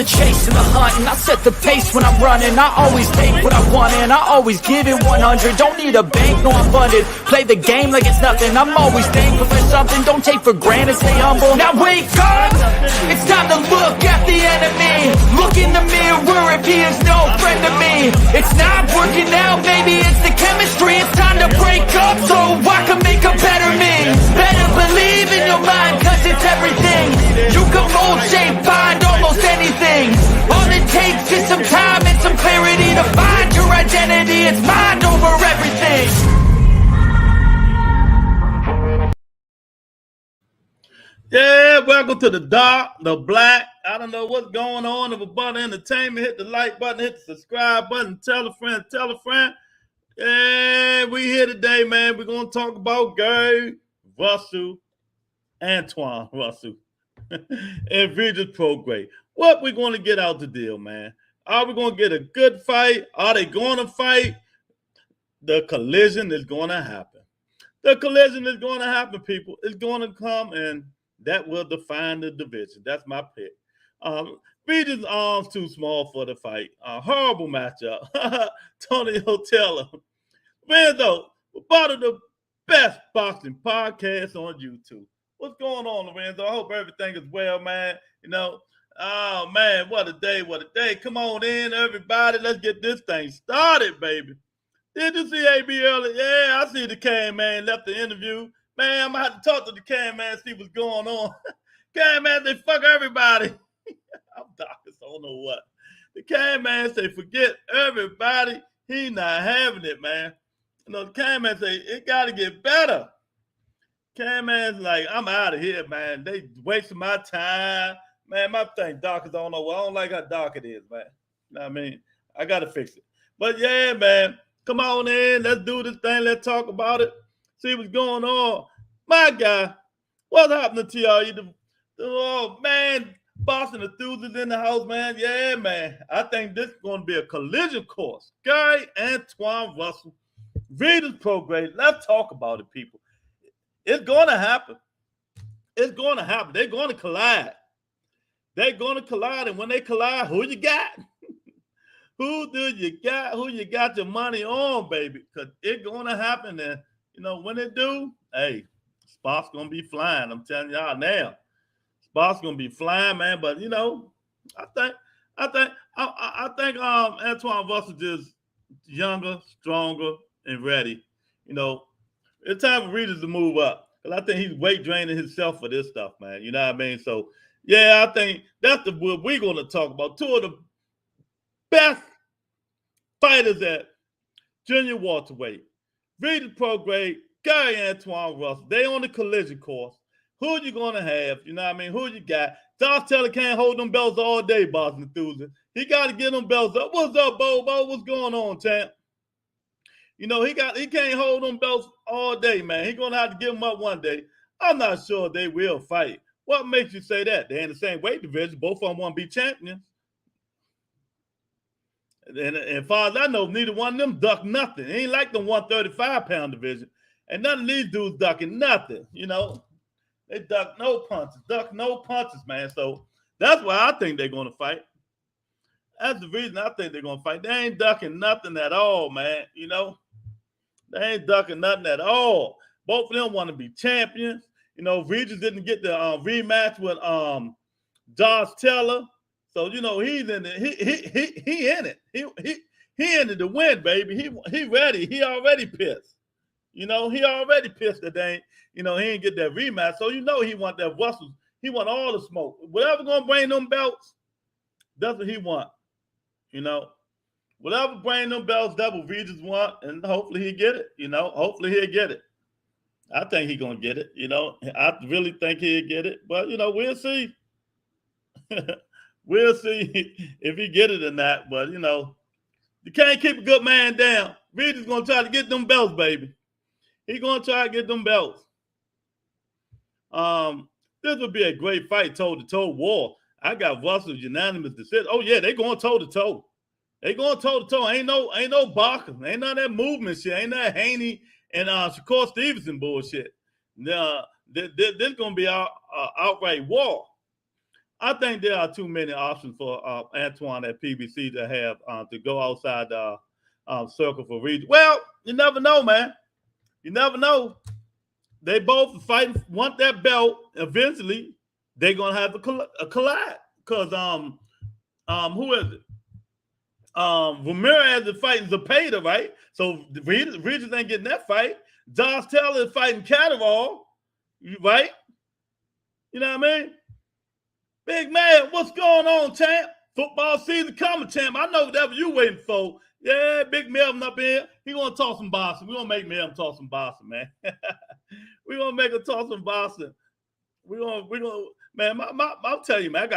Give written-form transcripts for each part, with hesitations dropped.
the chase and the hunt, and I set the pace when I'm running. I always take what I want and I always give it 100. Don't need a bank, no I'm funded. Play the game like it's nothing. I'm always thankful for something. Don't take for granted, stay humble. Now wake up, it's time to look at the enemy. Look in the mirror if he is no friend to me. It's not working out, maybe it's the chemistry. It's time to break up so I can make a better me. Better believe in your mind, cause it's everything. You can mold, shape, find almost anything. All it takes is some time and some clarity to find your identity. It's mind over everything. Yeah, welcome to the dark, the black. I don't know what's going on. If about entertainment, hit the like button, hit the subscribe button, tell a friend, tell a friend. Yeah, we here today, man. We're going to talk about Gary Russell, Antuanne Russell, and Regis Prograis. What we going to get out the deal, man? Are we going to get a good fight? Are they going to fight? The collision is going to happen. The collision is going to happen, people. It's going to come, and that will define the division. That's my pick. Regis' arms too small for the fight. Horrible matchup. Tony Taylor. Man, though, we're part of the best boxing podcast on YouTube. What's going on, Lorenzo? I hope everything is well, man. You know, oh, man, what a day, what a day. Come on in, everybody. Let's get this thing started, baby. Did you see AB earlier? Yeah, I see the Can Man left the interview. Man, I'm going to have to talk to the Can Man, see what's going on. Can Man say, fuck everybody. I'm dark as I don't know what. The Can Man say, forget everybody. He not having it, man. You know, the Can Man say, it got to get better. Can Man's like, I'm out of here, man. They wasting my time. Man, my thing dark as I don't know what. I don't like how dark it is, man. You know what I mean? I got to fix it. But yeah, man. Come on in. Let's do this thing. Let's talk about it. See what's going on. My guy, what's happening to y'all? Oh, man, Boston enthusiasts in the house, man. Yeah, man. I think this is going to be a collision course. Gary Antuanne Russell, Regis Prograis. Let's talk about it, people. It's going to happen. It's going to happen. They're going to collide. They're going to collide. And when they collide, who you got? Who do you got? Who you got your money on, baby? Because it's going to happen. And, you know, when it do, hey, spots going to be flying. I'm telling y'all now. Spots going to be flying, man. But, you know, I think Antuanne Russell is younger, stronger, and ready. You know, it's time for Regis to move up. Because I think he's weight draining himself for this stuff, man. You know what I mean? So, yeah, I think that's what we're going to talk about. Two of the best fighters at junior welterweight. Regis Prograis, Gary Antuanne Russell. They on the collision course. Who you going to have? You know what I mean? Who you got? Josh Taylor can't hold them belts all day, Boston enthusiast. He got to get them belts up. What's up, Bobo? What's going on, champ? You know, he can't hold them belts all day, man. He's going to have to give them up one day. I'm not sure they will fight. What makes you say that? They're in the same weight division. Both of them want to be champions. And as far as I know, neither one of them duck nothing. It ain't like the 135-pound division. And none of these dudes ducking nothing, you know. They duck no punches, man. So that's why I think they're going to fight. That's the reason I think they're going to fight. They ain't ducking nothing at all, man, you know. They ain't ducking nothing at all. Both of them want to be champions. You know, Regis didn't get the rematch with Josh Taylor. So, you know, he's in it. He in it. He in it to win, baby. He ready. He already pissed. You know, he already pissed that they ain't, you know, he ain't get that rematch. So, you know, he want that Russell. He want all the smoke. Whatever going to bring them belts, that's what he want. You know, whatever bring them belts, that's what Regis want. And hopefully he get it. You know, hopefully he'll get it. I think he's going to get it. You know, I really think he'll get it. But, you know, we'll see. We'll see if he get it or not. But, you know, you can't keep a good man down. Regis going to try to get them belts, baby. He's going to try to get them belts. This would be a great fight, toe-to-toe war. I got Russell unanimous decision. Oh, yeah, they going toe-to-toe. They going toe-to-toe. Ain't no boxing. Ain't none of that movement shit. Ain't that Haney and Shakur Stevenson bullshit. This going to be an outright war. I think there are too many options for Antuanne at PBC to have to go outside the circle for Regis. Well, you never know, man. You never know. They both fighting, want that belt. Eventually, they're gonna have a collide. Cause who is it? Ramirez is fighting Zepeda, right? So Regis ain't getting that fight. Josh Taylor is fighting Catterall, right? You know what I mean? Big man, what's going on, champ? Football season coming, champ. I know whatever you waiting for. Yeah, Big Melvin up here. He gonna talk some boxing. We gonna make Melvin talk some boxing, man. We gonna make him talk some boxing. We gonna, man. I'll tell you, man. I'm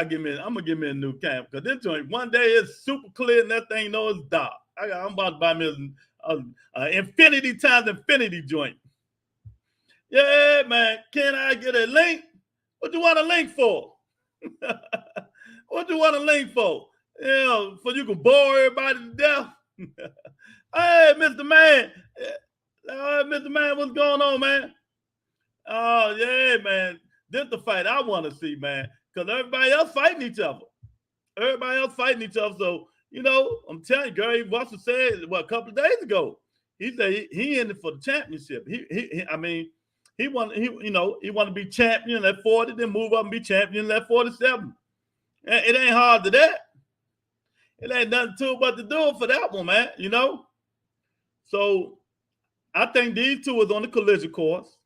gonna give me a new camp because this joint one day is super clear and that thing knows it's dark. I'm about to buy me infinity times infinity joint. Yeah, man. Can I get a link? What you want a link for? What you want a link for? You know, for you can bore everybody to death. Hey, Mr. Man. Mr. Man, what's going on, man? Oh, yeah, man. This is the fight I want to see, man. Because everybody else fighting each other. So, you know, I'm telling you, Gary Russell said, a couple of days ago, he said he in it for the championship. He want to be champion at 40, then move up and be champion at 47. It ain't hard to that. It ain't nothing to it but to do it for that one, man, you know? So I think these two is on the collision course.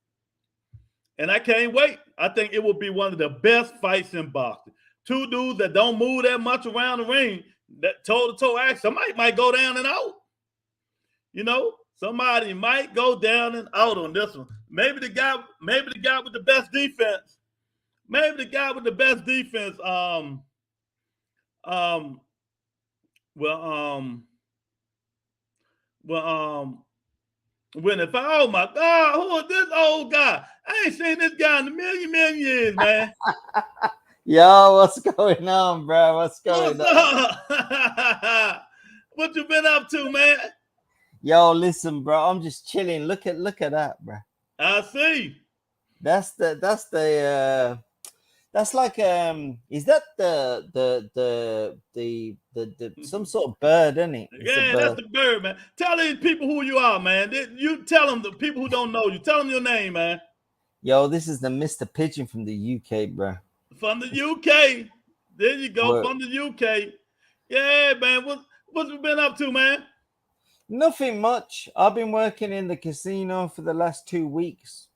And I can't wait. I think it will be one of the best fights in boxing. Two dudes that don't move that much around the ring, that toe-to-toe action. Somebody might go down and out. You know? Somebody might go down and out on this one. Maybe the guy with the best defense. Oh my God, who is this old guy? I ain't seen this guy in a million years, man. Yo, what's going on, bro? What's going on? What you been up to, man? Yo, listen, bro. I'm just chilling. Look at that, bro. I see. That's like is that the some sort of bird, isn't it? Yeah, that's the bird, man. Tell these people who you are, man. You tell them, the people who don't know you, tell them your name, man. Yo, this is the Mr. Pigeon from the UK, bro. From the UK. There you go, from the UK. Yeah, man. What you been up to, man? Nothing much. I've been working in the casino for the last 2 weeks.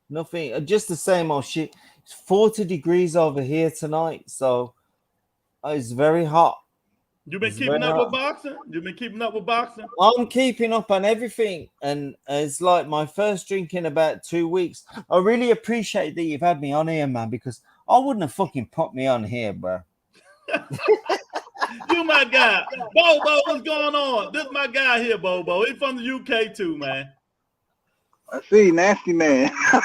Nothing. Just the same old shit. It's 40 degrees over here tonight, so it's very hot. You've been keeping up with boxing? I'm keeping up on everything, and it's like my first drink in about 2 weeks. I really appreciate that you've had me on here, man, because I wouldn't have fucking put me on here, bro. You my guy. Bobo, what's going on? This is my guy here, Bobo. He's from the UK too, man. I see, Nasty Man. Yeah,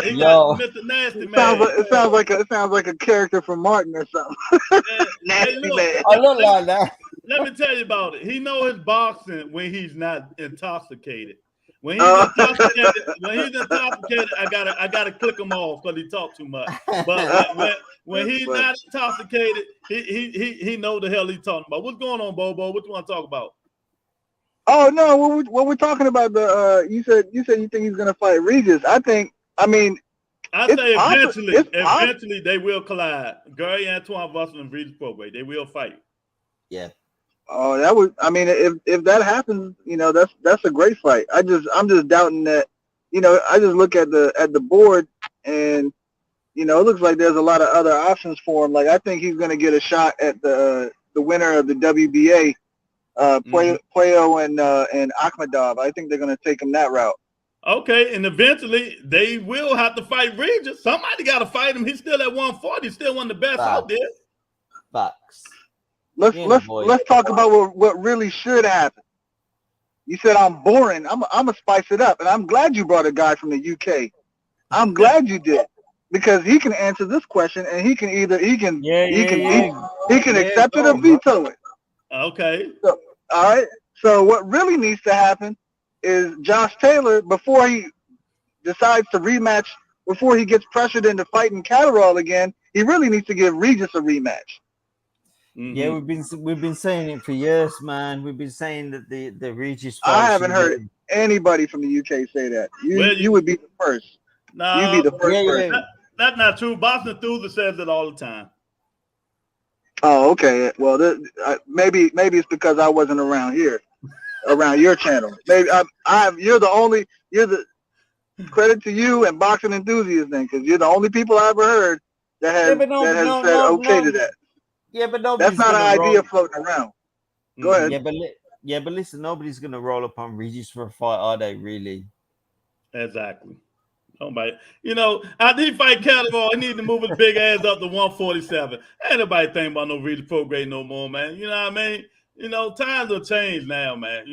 he got Mr. Nasty Man. It sounds like a character from Martin or something. Nasty Man. I look like that. Let me tell you about it. He knows his boxing when he's not intoxicated. When he's intoxicated, I gotta click him off because he talk too much. But when he's not intoxicated, he know the hell he's talking about. What's going on, Bobo? What you want to talk about? Oh no, what we're talking about, you said you think he's gonna fight Regis. I say eventually they will collide. Gary Antuanne Russell and Regis Prograis, they will fight. Yeah. Oh, if that happens, you know, that's a great fight. I'm just doubting that, you know, I just look at the board and, you know, it looks like there's a lot of other options for him. Like I think he's gonna get a shot at the winner of the WBA. Puello and Akhmadov. I think they're going to take him that route. Okay, and eventually they will have to fight Regis. Somebody got to fight him. He's still at 140. He's still one of the best out there. Facts. Let's talk about what really should happen. You said I'm boring. I'm gonna spice it up, and I'm glad you brought a guy from the UK. I'm glad you did, because he can answer this question, and he can accept it or veto it. Okay. So, all right. So what really needs to happen is Josh Taylor, before he decides to rematch, before he gets pressured into fighting Catterall again, he really needs to give Regis a rematch. Mm-hmm. Yeah, we've been saying it for years, man. We've been saying that the Regis fight. I haven't heard anybody from the UK say that. You would be the first. No, you'd be the first person. That's not true. Boxing Enthusiast says it all the time. Oh, okay. Well, maybe it's because I wasn't around here, around your channel. Maybe you're the credit to you and Boxing Enthusiasts then, because you're the only people I ever heard that has said okay to that. Yeah, but that's not an idea floating around. Go ahead. Yeah, but listen, nobody's gonna roll up on Regis for a fight, are they? Really? Exactly. Nobody. After he fight Catterall, he need to move his big ass up to 147. Ain't nobody thinking about no Regis Prograis no more, man. You know what I mean? Times will change now, man.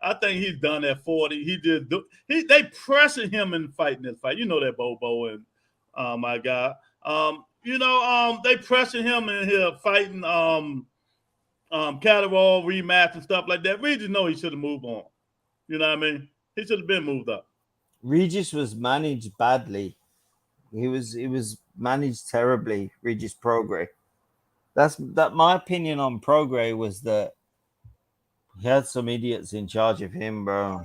I think he's done at 40. They pressing him in fighting this fight. You know that Bobo and my guy. They pressing him in here fighting Catterall rematch and stuff like that. Regis know he should have moved on. You know what I mean? He should have been moved up. Regis was managed badly. He was managed terribly. Regis Prograis. That my opinion on Prograis was that he had some idiots in charge of him, bro.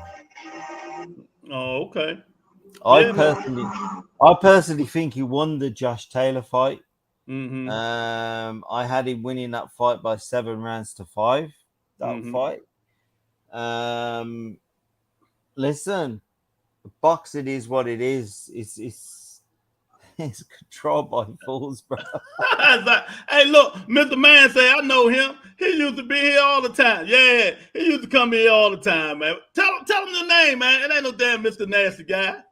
Oh, okay. I personally think he won the Josh Taylor fight. Mm-hmm. I had him winning that fight by 7-5. That fight. Listen, boxing is what it is. It's controlled by fools, bro. Hey, look, Mr. Man say I know him. He used to be here all the time. Yeah, he used to come here all the time, man. Tell him the name, man. It ain't no damn Mr. Nasty guy.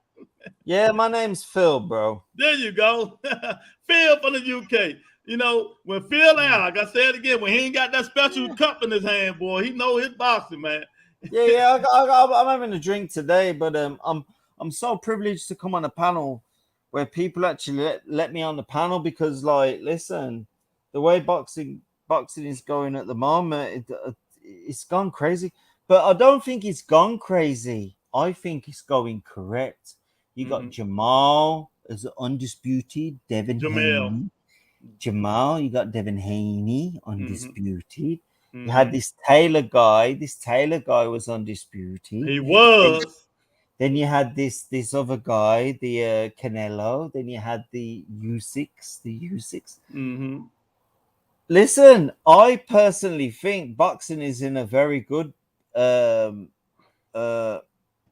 Yeah, my name's Phil, bro. There you go. Phil from the UK. When Phil out, like I said again, when he ain't got that special cup in his hand, boy, he know his boxing, man. Yeah. I'm having a drink today, but I'm so privileged to come on a panel where people actually let me on the panel because, like, listen, the way boxing is going at the moment, it's gone crazy. But I don't think it's gone crazy. I think it's going correct. You got Jamal as undisputed, Devin Haney. Jamal, you got Devin Haney, undisputed. You had this Taylor guy. This Taylor guy was undisputed. He was. Then you had this other guy, the Canelo. Then you had the U6. Mm-hmm. Listen, I personally think boxing is in a very good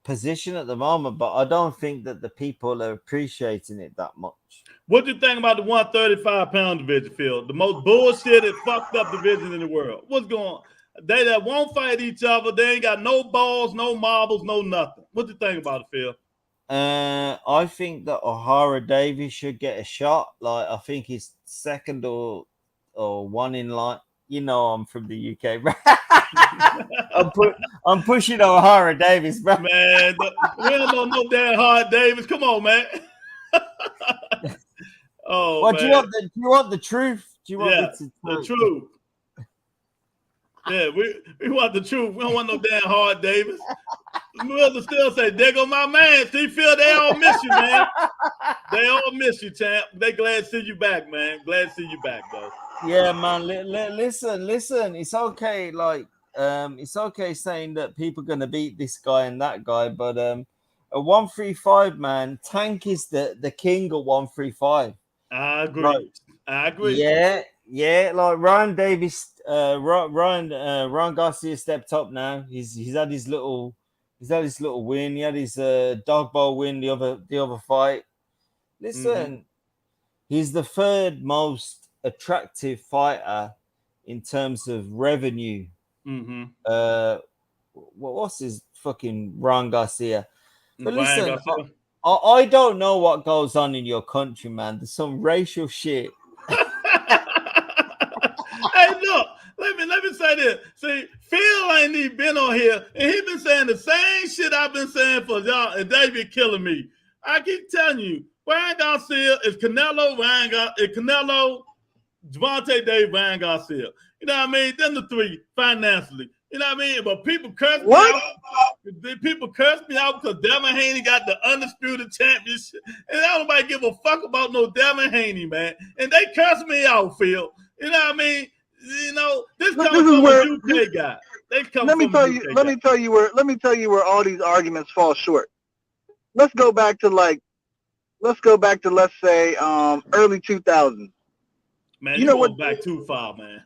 position at the moment, but I don't think that the people are appreciating it that much. What do you think about the 135-pound division, Phil? The most bullshit and fucked up division in the world. What's going on? They that won't fight each other, they ain't got no balls, no marbles, no nothing. What do you think about it, Phil? I think that O'Hara Davies should get a shot. Like, I think he's second or one in line. I'm from the UK, bro. I'm pushing O'Hara Davies, bro. Man, we don't know no damn hard Davis. Come on, man. Oh, what man. Do you want the truth? Do you want the truth? Yeah, we want the truth. We don't want no damn hard Davis. We'll still say, there go my man. See, Phil, they all miss you, man. They all miss you, champ. They glad to see you back, man. Glad to see you back, though. Yeah, man. Listen. It's okay. Like, it's okay saying that people are gonna beat this guy and that guy, but a 135, man. Tank is the king of 135. I agree. Like, I agree. Yeah. Like Ryan Davis, Ryan Garcia stepped up now. He's had his little win. He had his dog bowl win the other fight. Listen, he's the third most attractive fighter in terms of revenue. What's his fucking Ryan Garcia? But listen, I don't know what goes on in your country, man. There's some racial shit. Hey, look, let me say this. See, Phil ain't even been on here, and he been saying the same shit I've been saying for y'all, and they be killing me. I keep telling you, Ryan Garcia is Canelo, Javante Davis, Ryan Garcia. You know what I mean? Them the three financially. You know what I mean? But people curse me out. People curse me out because Devin Haney got the undisputed championship, and I don't nobody give a fuck about no Devin Haney, man. And they curse me out, Phil. You know what I mean? You know, this comes from a UK guy. They come let me tell you where all these arguments fall short. Let's go back to let's say early 2000s. Man, you know what? Back too far, man.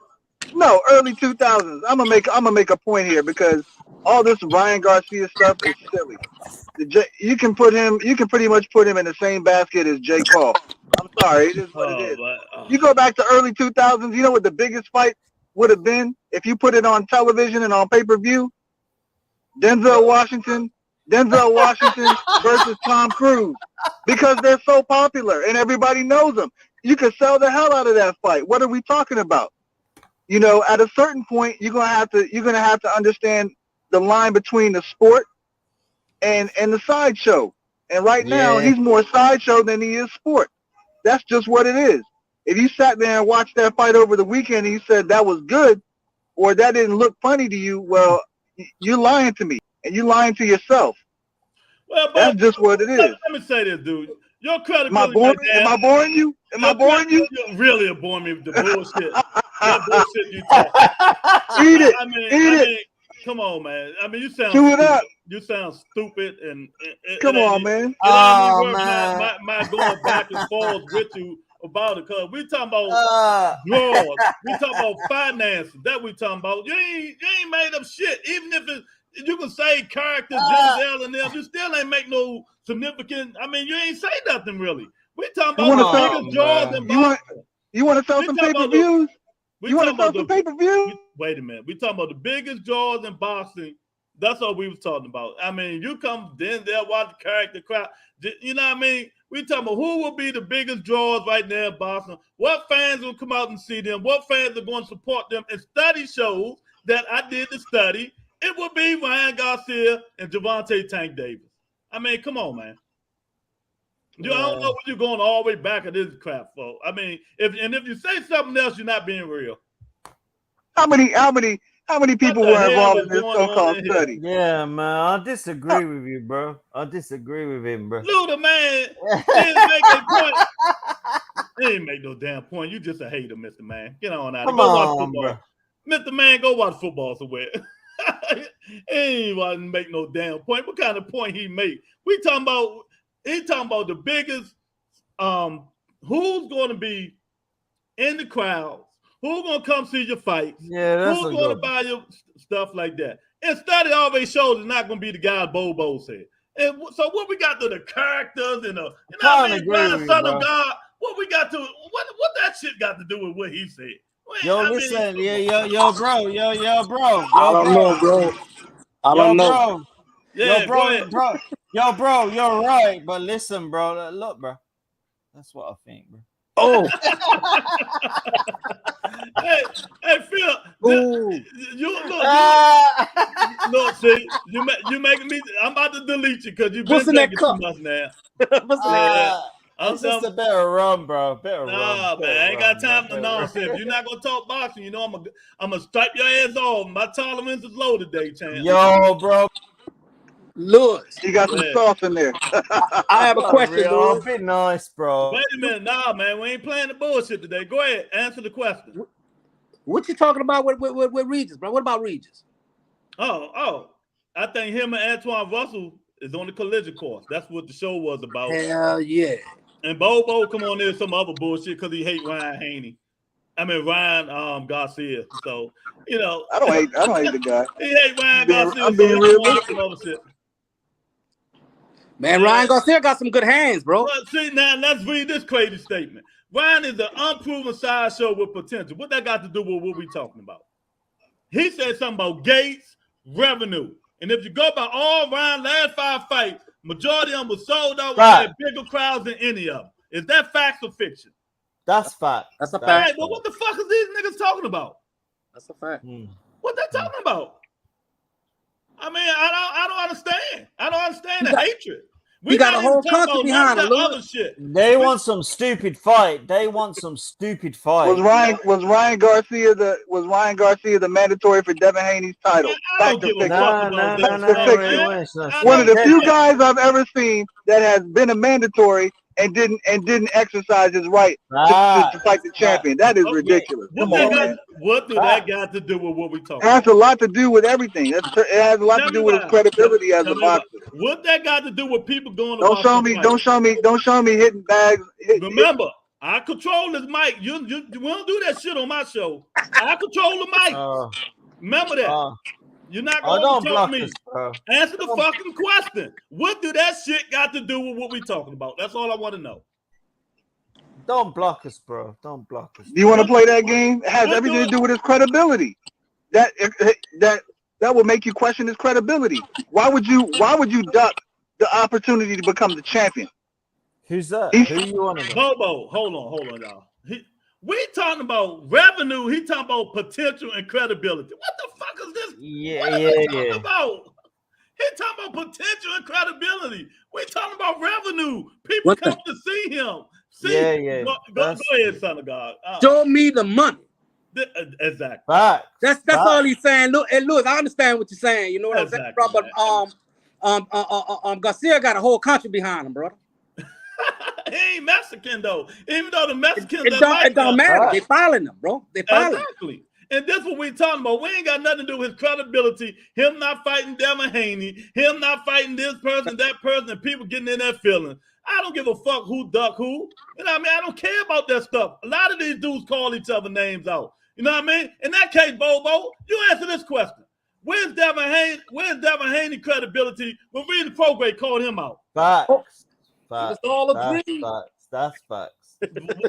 No, early 2000s. I'm gonna make a point here because all this Ryan Garcia stuff is silly. You can pretty much put him in the same basket as Jake Paul. I'm sorry, it is what it is. You go back to early 2000s. You know what the biggest fight would have been if you put it on television and on pay-per-view? Denzel Washington versus Tom Cruise, because they're so popular and everybody knows them. You could sell the hell out of that fight. What are we talking about? You know, at a certain point, you're gonna have to understand the line between the sport and the sideshow. And right now, he's more sideshow than he is sport. That's just what it is. If you sat there and watched that fight over the weekend and you said that was good or that didn't look funny to you, well, you're lying to me and you're lying to yourself. Well, but that's just what it is. Let me say this, dude. Your credibility. Am I boring you? You really boring me with the bullshit. That bullshit you talk. Eat it. I mean, come on, man. I mean, you sound chew it up. You sound stupid and come on, man. My going back and forth with you about it, cause we talking about draws. We talking about finances. That we talking about. You ain't made up shit. Even if you can say characters, Denzel and them, you still ain't make no significant. I mean, you ain't say nothing really. We talking about the biggest draws in boxing. You want to sell some pay-per-views? You want to sell some pay-per-views? Wait a minute. We talking about the biggest draws in boxing. That's what we was talking about. I mean, you come Denzel, watch the character crowd. You know what I mean? We talking about who will be the biggest draws right now in Boston. What fans will come out and see them? What fans are going to support them? And study shows that I did the study. It will be Ryan Garcia and Gervonta Tank Davis. I mean, come on, man. I don't know what you're going all the way back at this crap for. I mean, if you say something else, you're not being real. How many people were involved in this so-called study? Yeah, man, I disagree with you, bro. I disagree with him, bro. Luda, man, he didn't make a point. He didn't make no damn point. You just a hater, Mr. Man. Get on out. Go watch football. Bro. Mr. Man, go watch football somewhere. He ain't want to make no damn point. What kind of point he make? He talking about the biggest, who's going to be in the crowds, who's going to come see your fights, who's going to buy your stuff like that. And study always shows it's not going to be the guy Bobo said. And so what we got to the characters and the, you know what I mean, son of God, what we got to, what that shit got to do with what he said? Yo, listen, yo, bro. I don't know. Yeah, Yo, bro, you're right. But listen, bro, look, bro. That's what I think, bro. Oh. hey, Phil. Look, see, you making me. I'm about to delete you because you've been taking too much now. It's just a better run, bro. Nah, man, I ain't got time for nonsense. If you're not gonna talk boxing, you know I'm gonna strike your ass off. My tolerance is low today, Chan. Yo, bro. Lewis, you got some sauce in there. I have a question, Lewis. Be nice, bro. Wait a minute, nah, man, we ain't playing the bullshit today. Go ahead, answer the question. What you talking about with Regis, bro? What about Regis? Oh, I think him and Antuanne Russell is on the collision course. That's what the show was about. Hell yeah. And Bobo come on there some other bullshit because he hate Ryan Garcia. So, you know. I don't hate the guy. He hate Ryan Garcia. I'm being realistic. Man, Ryan Garcia got some good hands, bro. Well, see, now let's read this crazy statement. Ryan is an unproven sideshow with potential. What that got to do with what we talking about? He said something about gates, revenue. And if you go by all Ryan last 5 fights, majority of them was sold out with bigger crowds than any of them. Is that facts or fiction? That's fact. That's a fact. Right, well, what the fuck is these niggas talking about? That's a fact. What they talking about? I mean, I don't understand. I don't understand the hatred. He got a whole country behind him. Other shit. They want some stupid fight. They want some stupid fight. Was Ryan Garcia the mandatory for Devin Haney's title? I don't give a fuck about that. One of the few guys I've ever seen that has been a mandatory and didn't exercise his right to fight the champion. That is ridiculous. What do that got to do with what we talking about? It has a lot to do with everything. It has a lot to do with his credibility as a boxer. What that got to do with people going to Don't show me hitting bags. Remember, I control this mic. You won't do that shit on my show. I control the mic. Remember that. You're not going to talk me. Answer the fucking question. What do that shit got to do with what we talking about? That's all I want to know. Don't block us, bro. Don't block us. Do you want to play that game? It has everything to do with his credibility. That will make you question his credibility. Why would you duck the opportunity to become the champion? Who's that? Who you want to know? Bobo, hold on, y'all. We talking about revenue. He talking about potential and credibility. What the fuck is this? What is he talking about? He talking about potential and credibility. We talking about revenue. People come to see him. Go ahead, son of God. Show me the money. Exactly. That's all he's saying. Look, and Lewis, I understand what you're saying. You know what I'm saying, bro? But Garcia got a whole country behind him, brother. He ain't Mexican though. Even though the Mexicans it don't matter. They filing them, bro. They filing. Exactly. And this is what we talking about. We ain't got nothing to do with his credibility. Him not fighting Devin Haney. Him not fighting this person, that person, and people getting in their feelings. I don't give a fuck who duck who. You know what I mean? I don't care about that stuff. A lot of these dudes call each other names out. You know what I mean? In that case, Bobo, you answer this question. Where's Devin Haney credibility when Regis Prograis called him out? Facts. It's all agreed. That's facts.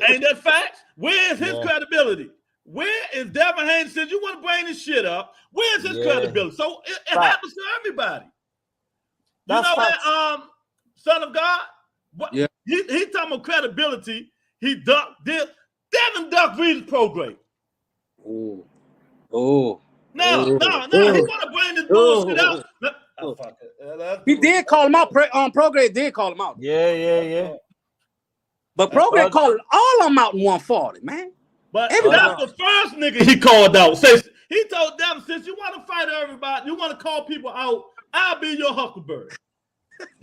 Ain't that facts? Where's his credibility? Where is Devin Haney? Since you want to bring this shit up, where's his credibility? So it happens to everybody. You know that, son of God? What, he talking about credibility. He ducked this. Devin ducked Regis Prograis. No, he want to bring this bullshit out. Fuck it. He did call him out. Prograis did call him out. Yeah. But Prograis called all of them out in 140, man. But that's the first nigga he called out. He told them, since you want to fight everybody, you want to call people out, I'll be your huckleberry.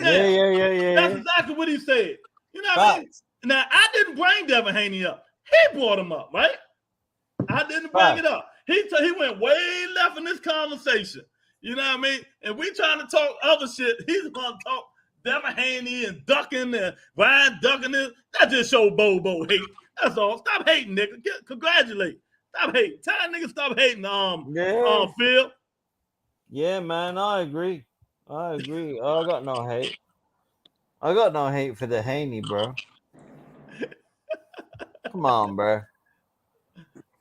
Yeah. That's exactly what he said. You know what I mean? Now, I didn't bring Devin Haney up. He brought him up, right? I didn't bring it up. He went way left in this conversation. You know what I mean? And we trying to talk other shit. He's going to talk Devin Haney and ducking and Ryan ducking it. That just show Bobo hate. That's all. Stop hating, nigga. Congratulate. Stop hating. Tell niggas stop hating. Phil. Yeah, man. I agree. I got no hate. I got no hate for the Haney, bro. Come on, bro.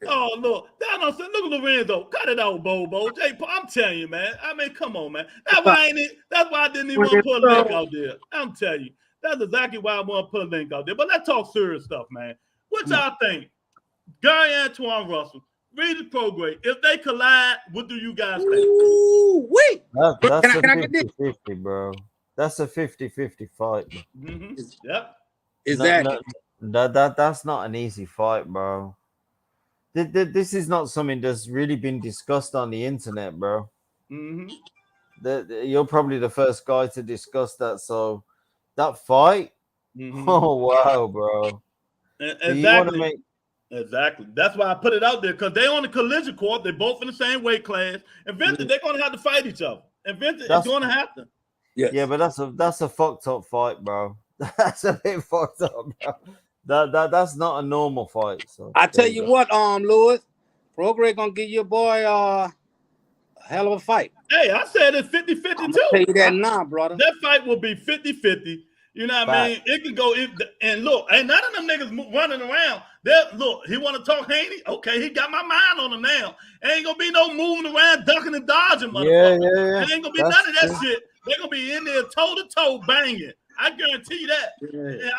Oh, Lord. Look at Lorenzo. Cut it out, Bobo. I'm telling you, man. I mean, come on, man. That's why I didn't even want to put a link out there. I'm telling you. That's exactly why I want to put a link out there. But let's talk serious stuff, man. What y'all think? Gary Antuanne Russell, Regis Prograis, if they collide, what do you guys think? Wait. That's a 50-50, bro. That's a 50-50 fight. Mm-hmm. Yep. Exactly. That's not an easy fight, bro. This is not something that's really been discussed on the internet, bro. Mm-hmm. You're probably the first guy to discuss that. So that fight, oh wow, bro. Exactly. Exactly. That's why I put it out there, because they on the collision court. They're both in the same weight class. Eventually, they're going to have to fight each other. Eventually, it's going to happen. Yes. Yeah, but that's a fucked up fight, bro. That's a bit fucked up, bro. That's not a normal fight. So I tell you what, Lewis, Prograis gonna give your boy a hell of a fight. Hey, I said it's 50-50 too. Tell you that now, brother. That fight will be 50-50. You know what I mean? It can go. And look, ain't none of them niggas running around. Look, he want to talk Haney? Okay, he got my mind on him now. Ain't gonna be no moving around, ducking and dodging, motherfucker. Yeah. Ain't gonna be none of that shit. They're gonna be in there toe to toe banging. I guarantee you that. Yeah.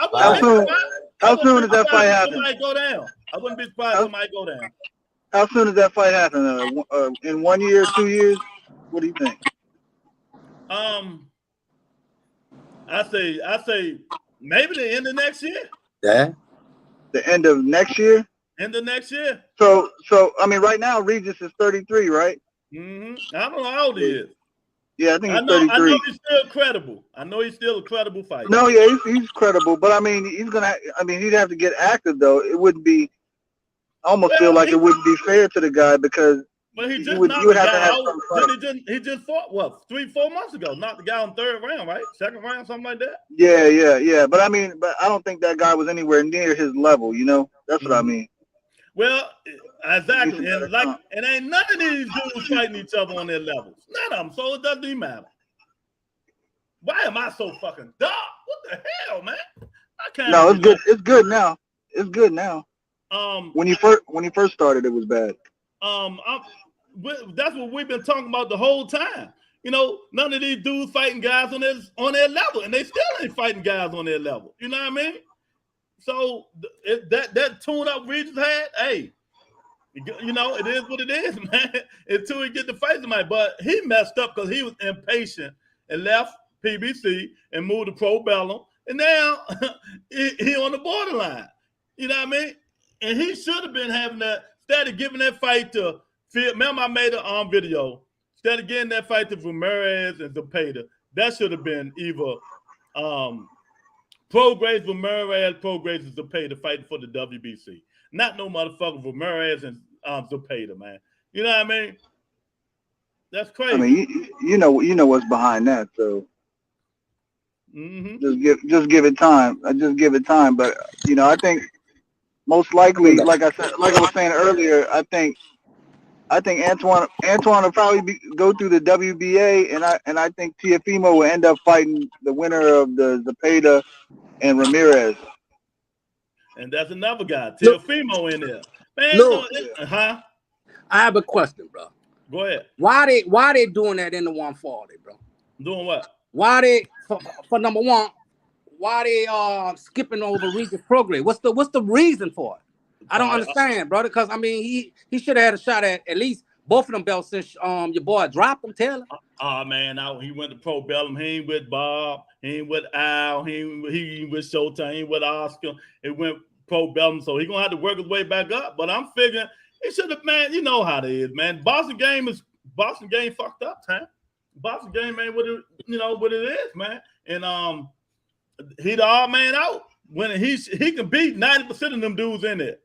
How soon does that fight happen? Somebody go down. I wouldn't be surprised if somebody go down. How soon does that fight happen? In 1 year, 2 years? What do you think? I say maybe the end of next year. Yeah. The end of next year? End of next year. So I mean, right now Regis is 33, right? I don't know how old he is. Yeah, I think he's 33. I know he's still credible. I know he's still a credible fighter. No, yeah, he's credible, but I mean, he'd have to get active though. It wouldn't be. I almost feel like it wouldn't be fair to the guy because. But he just you would knocked the have guy to have out. some fight. He just fought 3-4 months ago. Knocked the guy in 3rd round, right? 2nd round, something like that. Yeah. But I mean, I don't think that guy was anywhere near his level. You know, that's what I mean. Well, exactly, and ain't none of these dudes fighting each other on their levels. None of them. So it doesn't even matter. Why am I so fucking dark? What the hell, man? I can't. No, it's good. It's good now. It's good now. When you first started, it was bad. That's what we've been talking about the whole time. You know, none of these dudes fighting guys on their level, and they still ain't fighting guys on their level. You know what I mean? So that tune-up Regis had, hey, you know, it is what it is, man. Until he get to fight somebody, but he messed up because he was impatient and left PBC and moved to Pro Bellum, and now he on the borderline. You know what I mean? And he should have been having that, instead of giving that fight to Phil. Remember, I made an video. Instead of getting that fight to Ramirez and Zepeda, that should have been either Prograis, Ramirez, Prograis, and Zepeda fighting for the WBC. Not no motherfucker Ramirez and Zepeda, man. You know what I mean? That's crazy. I mean, you know what's behind that, so just give it time. Just give it time. But you know, I think most likely, like I was saying earlier, I think Antuanne will probably go through the WBA, and I think Teofimo will end up fighting the winner of the Zepeda and Ramirez. And that's another guy, Teofimo in there. Man, I have a question, bro. Go ahead. Why they doing that in the 140, bro? Doing what? Why they for number one? Why they skipping over Regis Prograis? What's the reason for it? I don't understand, brother. Because I mean, he should have had a shot at least both of them belts since your boy dropped them. Tell him. Man, he went to Pro Bellum. He ain't with Bob. He ain't with Al. He ain't with Showtime. He ain't with Oscar. It went Pro Bellum, so he gonna have to work his way back up. But I'm figuring he should have, man. You know how it is, man. Boston game fucked up, man. Boston game ain't what it, what it is, man. And he the odd man out when he can beat 90% of them dudes in there.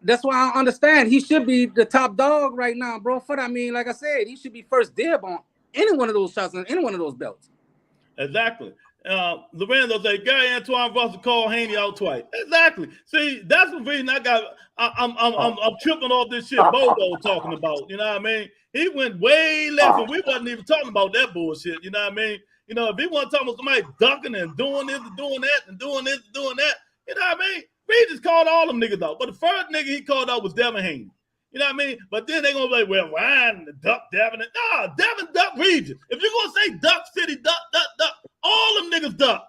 That's why I understand he should be the top dog right now, bro. I mean, like I said, he should be first dib on any one of those shots on any one of those belts. Exactly. Lorenzo say Gary Antuanne versus Carl Haney out twice. Exactly. See, that's the reason I'm tripping off this shit Bobo talking about. You know what I mean? He went way left, and we wasn't even talking about that bullshit. You know what I mean? You know, if he wasn't talking about somebody ducking and doing this and doing that and doing this and doing that, you know what I mean? Regis called all them niggas out. But the first nigga he called out was Devin Haney. You know what I mean? But then they gonna be like, well, Ryan duck Devin. Nah, Devin duck Regis. If you're gonna say duck city, duck, all them niggas duck.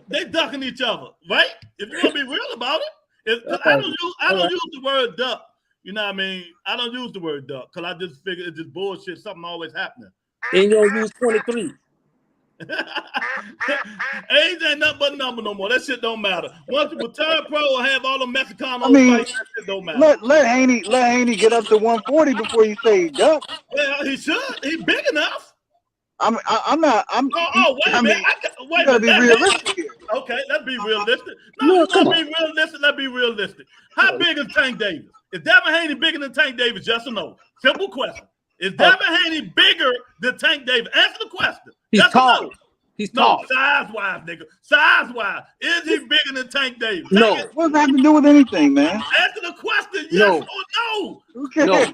They ducking each other, right? If you're gonna be real about it. I don't use the word duck. You know what I mean? I don't use the word duck because I just figure it's just bullshit. Something always happening. And you don't use 23. Age ain't nothing but a number no more. That shit don't matter. Once you return pro or have all the Mexicanos fight, that shit don't matter. Let Haney get up to 140 before you say duck. Well, he should. He's big enough. I'm not. Wait a minute. You gotta be realistic here. Okay, let's be realistic. Let's be realistic. How big is Tank Davis? Is Devin Haney bigger than Tank Davis? Yes or no? Simple question. Is Devin Haney bigger than Tank Davis? Answer the question. He's tall. No. He's tall. Size-wise, nigga. Size-wise. Is he bigger than Tank Davis? No. What does that have to do with anything, man? Answer the question, yes or no. Who cares? No.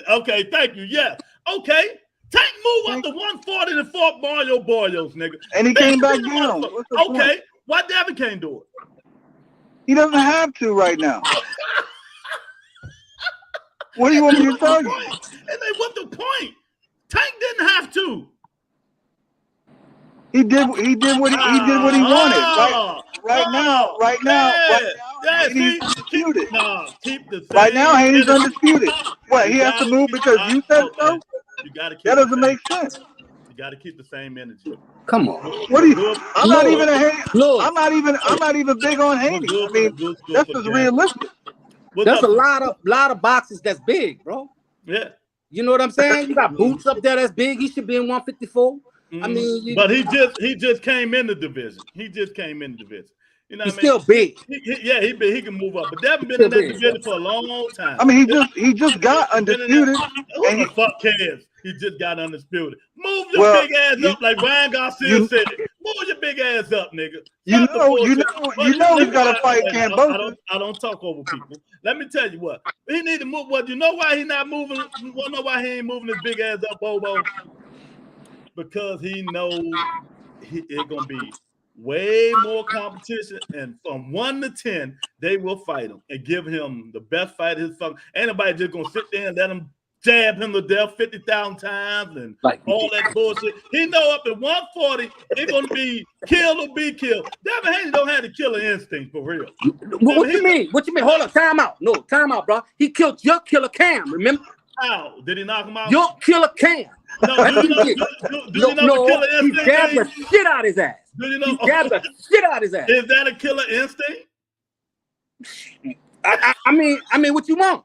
Okay, thank you. Yes. Okay. Tank move up to 140 to Fort Boyos, nigga. And he came back down. Okay. Why Devin can't do it? He doesn't have to right now. What do you want me to tell you? And then what's the point? Tank didn't have to. He did what he wanted. Right now. Haney's undisputed. Right now, Haney's undisputed. What? He has to move because you said so? That doesn't make sense. Got to keep the same energy. Come on. What do you? I'm not even a hater. I'm not even big on hating. I mean, that's just realistic. There's a lot of boxes that's big, bro. Yeah. You know what I'm saying? You got Boots up there that's big. He should be in 154. I mean, but he just came in the division. He just came in the division. You know, he's still big. He can move up, but they haven't been in that division for a long time. I mean, he just got undisputed. Who the fuck cares? He just got undisputed. Move your big ass up, like Ryan Garcia said. Move your big ass up, nigga. You know he's got to fight Cambodia. I don't talk over people. Let me tell you what. He need to move. Well, you know why he not moving? You want to know why he ain't moving his big ass up, Bobo? Because he knows it's gonna be way more competition, and from 1 to 10, they will fight him and give him the best fight of his fucking. Ain't nobody just gonna sit there and let him jab him to death 50,000 times and all that bullshit. He know up at 140, it's gonna be kill or be killed. Devin Haney don't have the killer instinct for real. What you mean? What you mean? Hold on, time out. No, time out, bro. He killed your killer Cam, remember? How? Did he knock him out? Your killer Cam. No, he jabbed the shit out of his ass. He jabbed the shit out of his ass. Is that a killer instinct? I mean, what you want?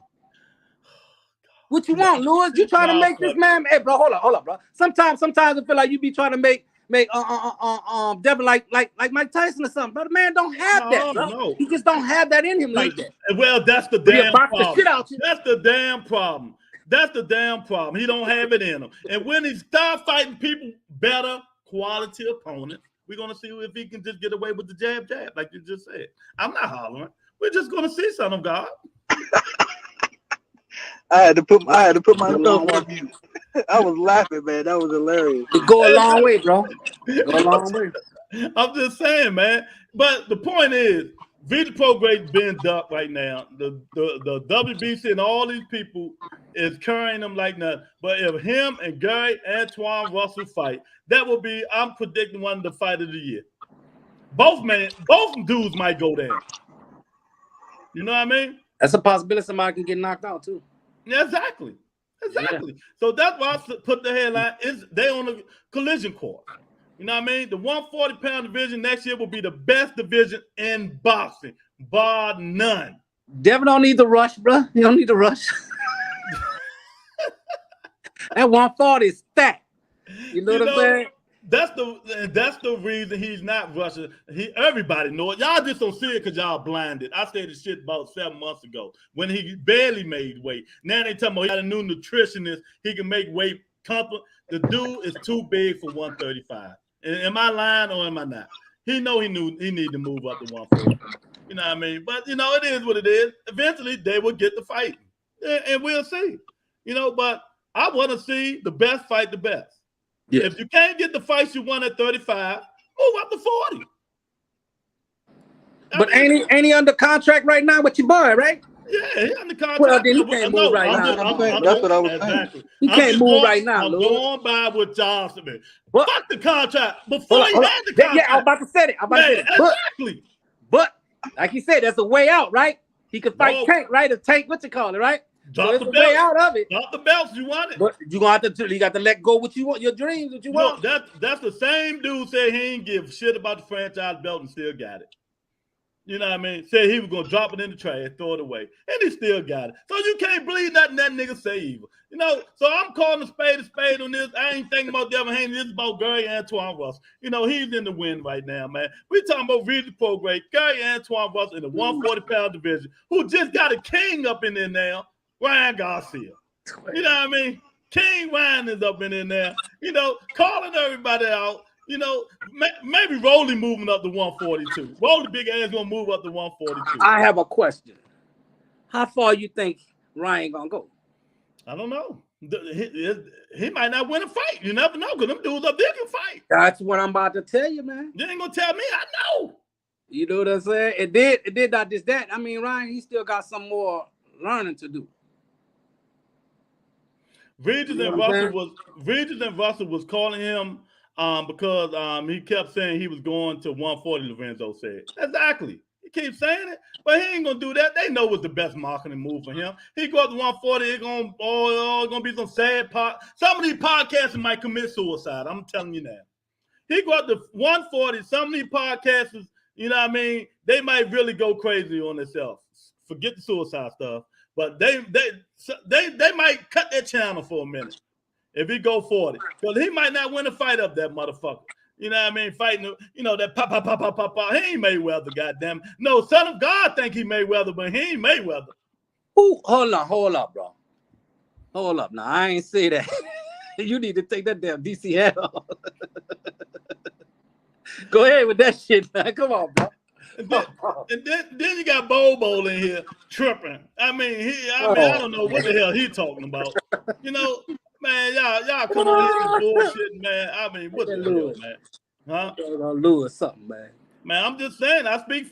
What you want, Lewis? You trying to make this man? Hey, bro, hold up, bro. Sometimes I feel like you be trying to make Devin like Mike Tyson or something. But the man don't have that, bro. No. He just don't have that in him like that. Well, that's the damn problem. That's the damn problem. That's the damn problem. He don't have it in him. And when he start fighting people, better quality opponents, we're going to see if he can just get away with the jab, like you just said. I'm not hollering. We're just going to see son of God. I had to put myself on mute. I was laughing, man. That was hilarious. It go a long way, bro. Go a long way. I'm just saying, man. But the point is, Regis Prograis being ducked right now. The WBC and all these people is carrying them like nothing. But if him and Gary Antuanne Russell fight, that will be, I'm predicting, one of the fight of the year. Both dudes might go down. You know what I mean? That's a possibility somebody can get knocked out too. Yeah, exactly. Yeah. So that's why I put the headline, they on the collision course. You know what I mean? The 140-pound division next year will be the best division in boxing, bar none. Devin don't need to rush, bro. He don't need to rush. That 140 is stacked. You know what I'm saying? That's the reason he's not rushing. Everybody know it. Y'all just don't see it because y'all blinded. I said this shit about 7 months ago when he barely made weight. Now they talking about he got a new nutritionist. He can make weight comfortable. The dude is too big for 135. Am I lying or am I not? He know he need to move up to 140. You know what I mean? But, you know, it is what it is. Eventually, they will get the fight. And we'll see. You know, but I want to see the best fight the best. Yeah. If you can't get the fights you want at 35, move up to 40. But ain't he under contract right now with your boy, right? Yeah, he under contract. Well, then he can't move right now. That's what I was saying. He can't move right now, I'm Lord. going by what Johnson said. Fuck the contract. Before he had the contract. Yeah, I was about to say it. Exactly. But like you said, that's a way out, right? He could fight Tank, right? A Tank, what you call it, right? Drop the way out of it. Drop the belts, you want it. But you got to let go what you want, your dreams, what you want. That's the same dude said he ain't give shit about the franchise belt and still got it. You know what I mean? Said he was gonna drop it in the trash, throw it away, and he still got it. So you can't believe nothing that nigga say either. You know, so I'm calling a spade on this. I ain't thinking about Devin Haney. This is about Gary Antuanne Russell. You know, he's in the win right now, man. We talking about Regis Prograis, Gary Antuanne Russell in the 140-pound division, who just got a king up in there now, Ryan Garcia. You know what I mean? King Ryan is up in there, you know, calling everybody out. You know, maybe Rolly moving up to 142. Rolly big ass gonna move up to 142. I have a question. How far you think Ryan gonna go? I don't know. He might not win a fight. You never know, because them dudes up there can fight. That's what I'm about to tell you, man. You ain't gonna tell me. I know. You know what I'm saying? It did not just that. I mean, Ryan, he still got some more learning to do. Regis and Russell was calling him because he kept saying he was going to 140, Lorenzo said. Exactly. He keeps saying it, but he ain't gonna do that. They know what's the best marketing move for him. He go up to 140. It's gonna be some sad part. Some of these podcasters might commit suicide. I'm telling you now. He go up to 140. Some of these podcasters, you know what I mean, they might really go crazy on themselves. Forget the suicide stuff, but they might cut their channel for a minute if he go 40, because he might not win a fight up that motherfucker. You know what I mean? Fighting, you know, that pop. He ain't Mayweather, goddamn. No, Son of God think he Mayweather, but he ain't Mayweather. Ooh, hold up, bro. Hold up. Now, I ain't say that. You need to take that damn DC hat off. Go ahead with that shit, man. Come on, bro. And then you got Bobo in here tripping. I mean, I don't know what the hell he talking about. You know, man, y'all come on here and bullshit, man. I mean, what the hell, man? Huh? Lewis something, man. Man, I'm just saying.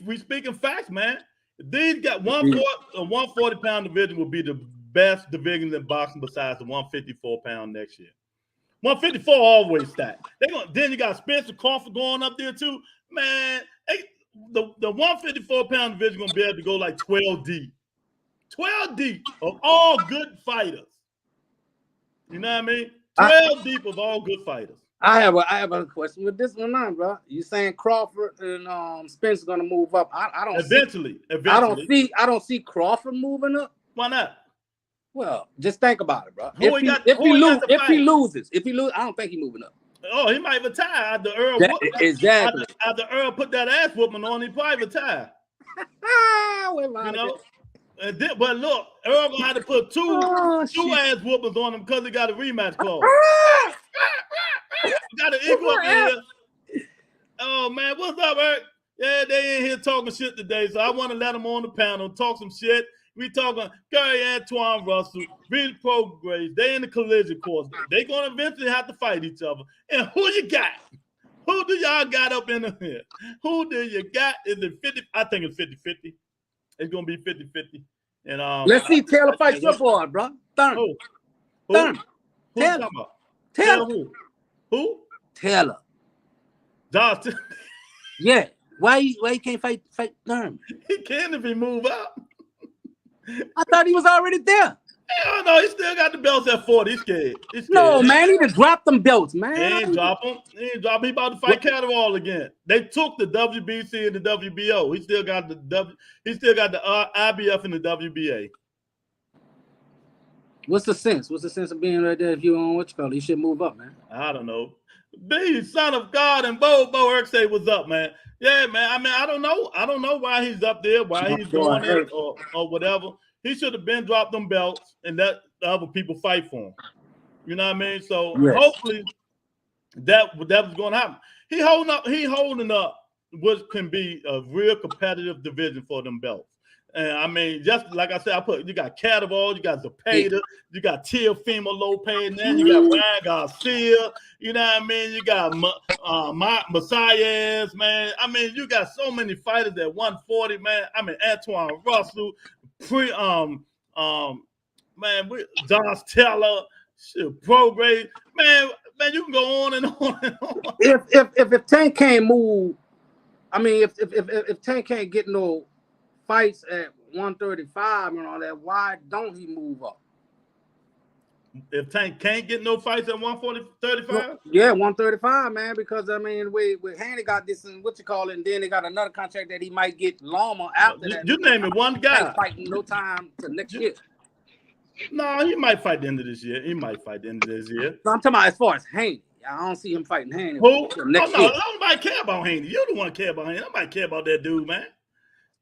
We speaking facts, man. These got 140-pound division will be the best division in boxing besides the 154-pound next year. 154 always stacked. Then you got Spencer Crawford going up there too, man. The 154-pound division gonna be able to go like 12 deep. 12 deep of all good fighters. You know what I mean? 12 deep of all good fighters. I have a question with this one on, bro. You saying Crawford and Spencer gonna move up? I don't eventually. I don't see Crawford moving up. Why not? Well, just think about it, bro. If he loses, I don't think he's moving up. Oh, he might retire after Earl. Exactly. After Earl put that ass whooping on, he probably retire. You know. But look, Earl gonna have to put two ass whoopers on him because he got a rematch clause. Got an equal up in here. Oh man, what's up, Eric? Yeah, they in here talking shit today, so I want to let them on the panel talk some shit. We talking Gary Antuanne Russell, Regis Prograis. They in the collision course. They gonna eventually have to fight each other. And who you got? Who do y'all got up in here? Who do you got? Is it 50? I think it's 50-50. It's gonna be 50-50. And let's see Taylor fight your boy, bro. Thurman. Who? Taylor. Who? Taylor. Josh. Yeah. Why you can't fight Thurman? He can if he move up. I thought he was already there. Hell no, he still got the belts at 40. He's scared. No, man, he just dropped them belts, man. He ain't drop them. He about to fight Catterall again. They took the WBC and the WBO. He still got the IBF and the WBA. What's the sense? What's the sense of being right there if you on what you call it? You should move up, man. I don't know. B, Son of God, and Bo Eric say what's up, man. Yeah, man. I mean, I don't know. I don't know why he's up there, why he's doing it or whatever. He should have been dropped them belts and let the other people fight for him. You know what I mean? So hopefully that was going to happen. He holding up what can be a real competitive division for them belts. And I mean, just like I said, you got Catterall, you got Zepeda, you got Teofimo Lopez, and then you got Ryan Garcia, you know what I mean? You got Messias, man. I mean, you got so many fighters at 140, man. I mean, Antuanne Russell, Josh Taylor, Prograis, man, you can go on and on and on. If Tank can't move, I mean, if Tank can't get no fights at 135 and all that, why don't he move up? If Tank can't get no fights at 135? Yeah, 135, man, because I mean, with Haney got this and what you call it, and then they got another contract that he might get Loma after that. You name it one guy. Fighting no time to next year. No, he might fight the end of this year. No, I'm talking about as far as Haney. I don't see him fighting Haney. Who? Nobody care about Haney. You don't want to care about Haney. Nobody care about that dude, man.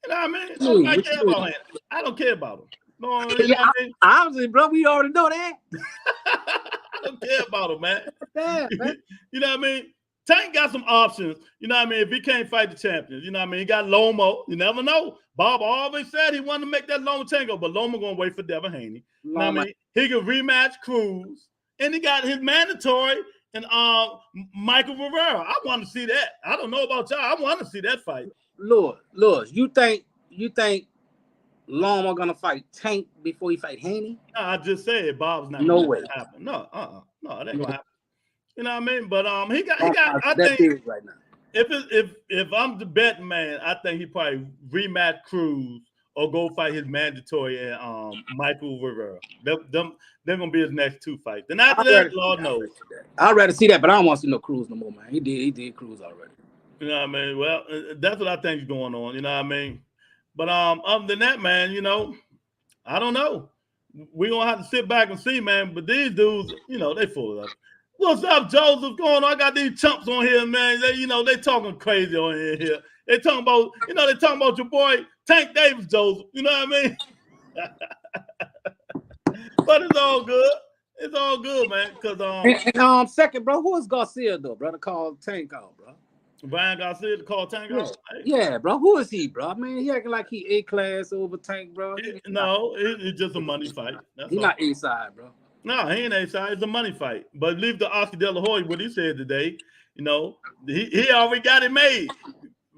You know what I mean? Nobody care about him. I don't care about him. No, you know what I mean? Obviously, bro, we already know that. I don't care about him, man. Yeah, man. You know what I mean? Tank got some options. You know what I mean? If he can't fight the champions, you know what I mean? He got Lomo. You never know. Bob always said he wanted to make that Loma tango, but Loma gonna wait for Devin Haney. You know what I mean? He can rematch Cruz, and he got his mandatory and Michael Rivera. I want to see that. I don't know about y'all. I want to see that fight. Lord, you think Loma gonna fight Tank before he fight Haney? No, I just said Bob's not. No way. Happen. No, it ain't gonna happen. You know what I mean? But he got. I think think right now. If I'm the betting man, I think he probably rematch Cruz or go fight his mandatory and Michael Rivera. They're gonna be his next 2 fights. Then after that, Lord knows. I'd rather see that, but I don't want to see no Cruz no more, man. He did Cruz already. You know what I mean? Well, that's what I think is going on. You know what I mean? But other than that, man, you know, I don't know. We're gonna have to sit back and see, man. But these dudes, you know, they full of it. What's up, Joseph? Going on? I got these chumps on here, man. They talking crazy on here. They talking about, your boy Tank Davis, Joseph. You know what I mean? But it's all good. It's all good, man. Cause second, bro, who is Garcia though, brother? Called Tank out, bro. Brian Garcia to call Tank out? Yeah, bro. Who is he, bro? Man, he acting like he A-class over Tank, bro. It's just a money fight. He's not A-side, bro. No, he ain't A-side. It's a money fight. But leave the Oscar De La Hoya what he said today. You know, he already got it made.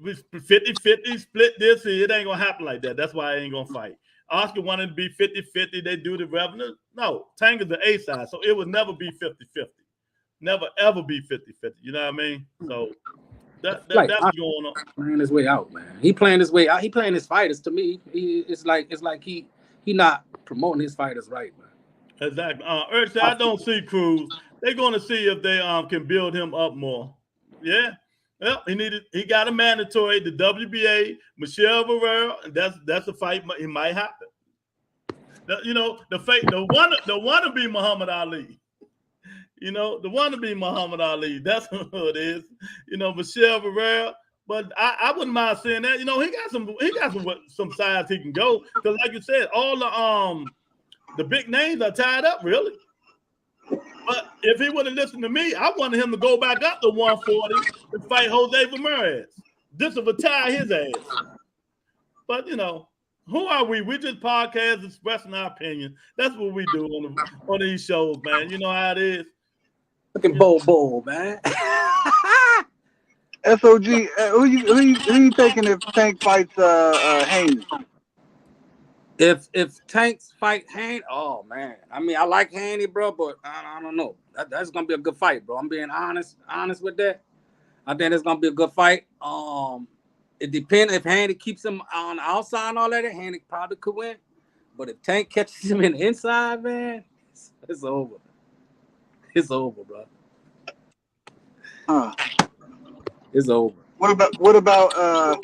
50-50 split this. It ain't going to happen like that. That's why I ain't going to fight. Oscar wanted to be 50-50. They do the revenue. No, Tank is the A-side. So it would never be 50-50. Never, ever be 50-50. You know what I mean? So that's going on. Playing his way out, man. He playing his way out. He playing his fighters. To me, it's like he not promoting his fighters right, man. Exactly. Urge, I don't see Cruz. They're going to see if they can build him up more. Yeah. Well, he got a mandatory, the WBA, Michelle Barrera, and that's a fight. It might happen. The wannabe Muhammad Ali. The wannabe Muhammad Ali. That's who it is. Michelle Barrera. But I wouldn't mind saying that. He got some sides he can go. Because like you said, all the big names are tied up, really. But if he would have listened to me, I wanted him to go back up to 140 and fight Jose Ramirez. Just to retire his ass. But, who are we? We just podcast expressing our opinion. That's what we do on these shows, man. You know how it is. Looking Bo, man. SOG, who you taking if Tank fights Haney? If Tanks fight Haney, oh man. I mean, I like Haney, bro, but I don't know. That's gonna be a good fight, bro. I'm being honest with that. I think it's gonna be a good fight. It depends if Haney keeps him on the outside and all that. Haney probably could win, but if Tank catches him in the inside, man, it's over. It's over, bro. It's over. What about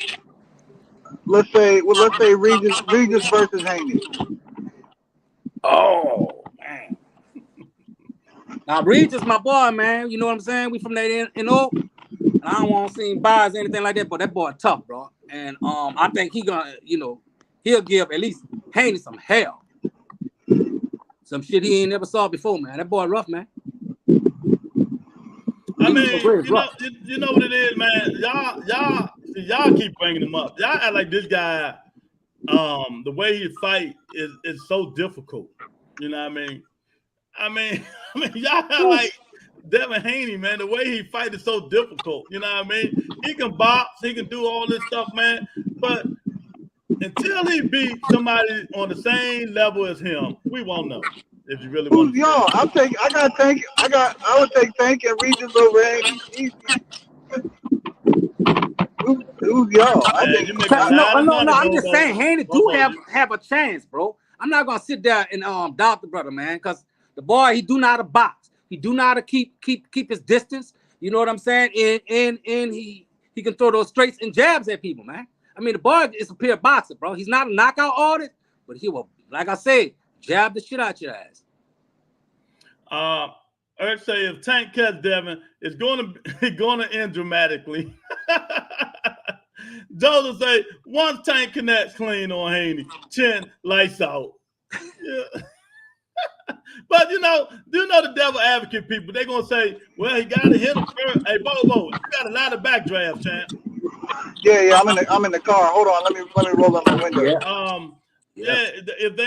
let's say Regis versus Haney. Oh man. Now Regis, my boy, man. You know what I'm saying? We from that NO. And I don't want to see him buys anything like that, but that boy tough, bro. And I think he gonna, he'll give at least Haney some hell. Some shit he ain't never saw before, man. That boy rough, man. I mean, you know what it is, man. Y'all keep bringing him up. Y'all act like this guy, the way he fight is so difficult. You know what I mean? Y'all act like Devin Haney, man. The way he fight is so difficult. You know what I mean? He can box, he can do all this stuff, man. But until he beats somebody on the same level as him, we won't know. If you really want. Who's y'all? I would take Tank and Regis over Haney. Who's y'all? No. I'm just saying Haney do have a chance, bro. I'm not gonna sit there and doubt the brother, man, because the boy, he do not a box. He do not to keep his distance. You know what I'm saying? And he can throw those straights and jabs at people, man. I mean, the boy is a pure boxer, bro. He's not a knockout artist, but he will, like I said, jab the shit out your ass. Eric say if Tank catch Devin, it's gonna end dramatically. Joseph say once Tank connects clean on Haney, chin lights out. Yeah. But the devil advocate people, they're gonna say, well, he gotta hit him first. Hey, Bobo, you got a lot of backdraft, champ. Yeah, I'm in the car. Hold on, let me roll up my window. If they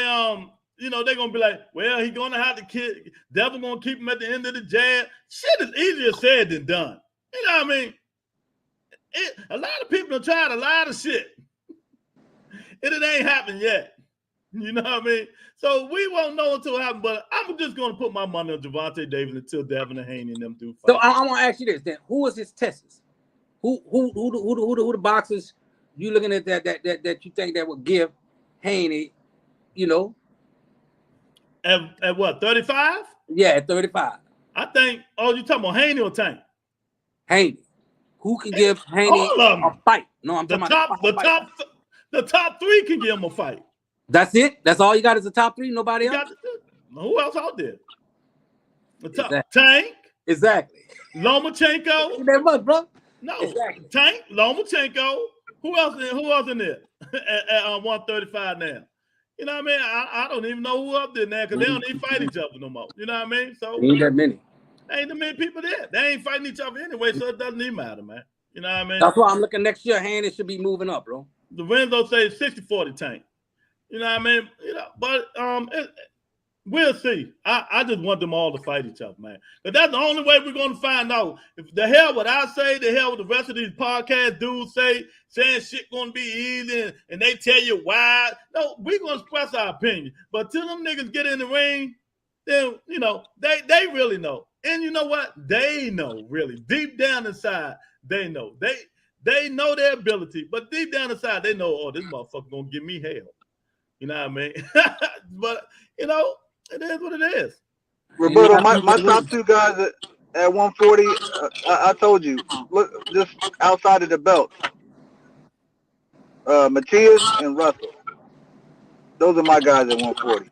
they're gonna be like, well, he's gonna have to kick. Devil gonna keep him at the end of the jab. Shit is easier said than done. You know what I mean? A lot of people have tried a lot of shit. And it ain't happened yet. You know what I mean? So we won't know until it happens, but I'm just gonna put my money on Gervonta Davis until Devin and Haney and them do fight. So I want to ask you this then. Who is his Texas? Who the boxers you looking at that you think that would give Haney, you know? At what, 35? Yeah, at 35. I think. Oh, you talking about Haney or Tank? Haney. Who can give Haney a fight? No, I'm talking about the top three can give him a fight. That's it. That's all you got is the top three. Nobody else. Who else out there? The top exactly. Tank. Exactly. Lomachenko. That much, bro. No. Exactly. Tank. Lomachenko. Who else in there? at 135 now. You know what I mean? I don't even know who up there now because they don't even fight each other no more. You know what I mean? So ain't that many. Ain't that many people there. They ain't fighting each other anyway, so it doesn't even matter, man. You know what I mean? That's why I'm looking next year. Haney should be moving up, bro. The Renzo says 60-40 Tank. You know what I mean? You know, but we'll see. I just want them all to fight each other, man. But that's the only way we're going to find out. If the hell what I say, the hell what the rest of these podcast dudes saying shit going to be easy and they tell you why. No, we're going to express our opinion. But till them niggas get in the ring, then, you know, they really know. And you know what? They know, really. Deep down inside, they know. They know their ability, but deep down inside, they know, oh, this motherfucker going to give me hell. You know what I mean? But, you know, it is what it is. Roberto, my top two guys at 140, I told you, look, just outside of the belt, Matias and Russell. Those are my guys at 140.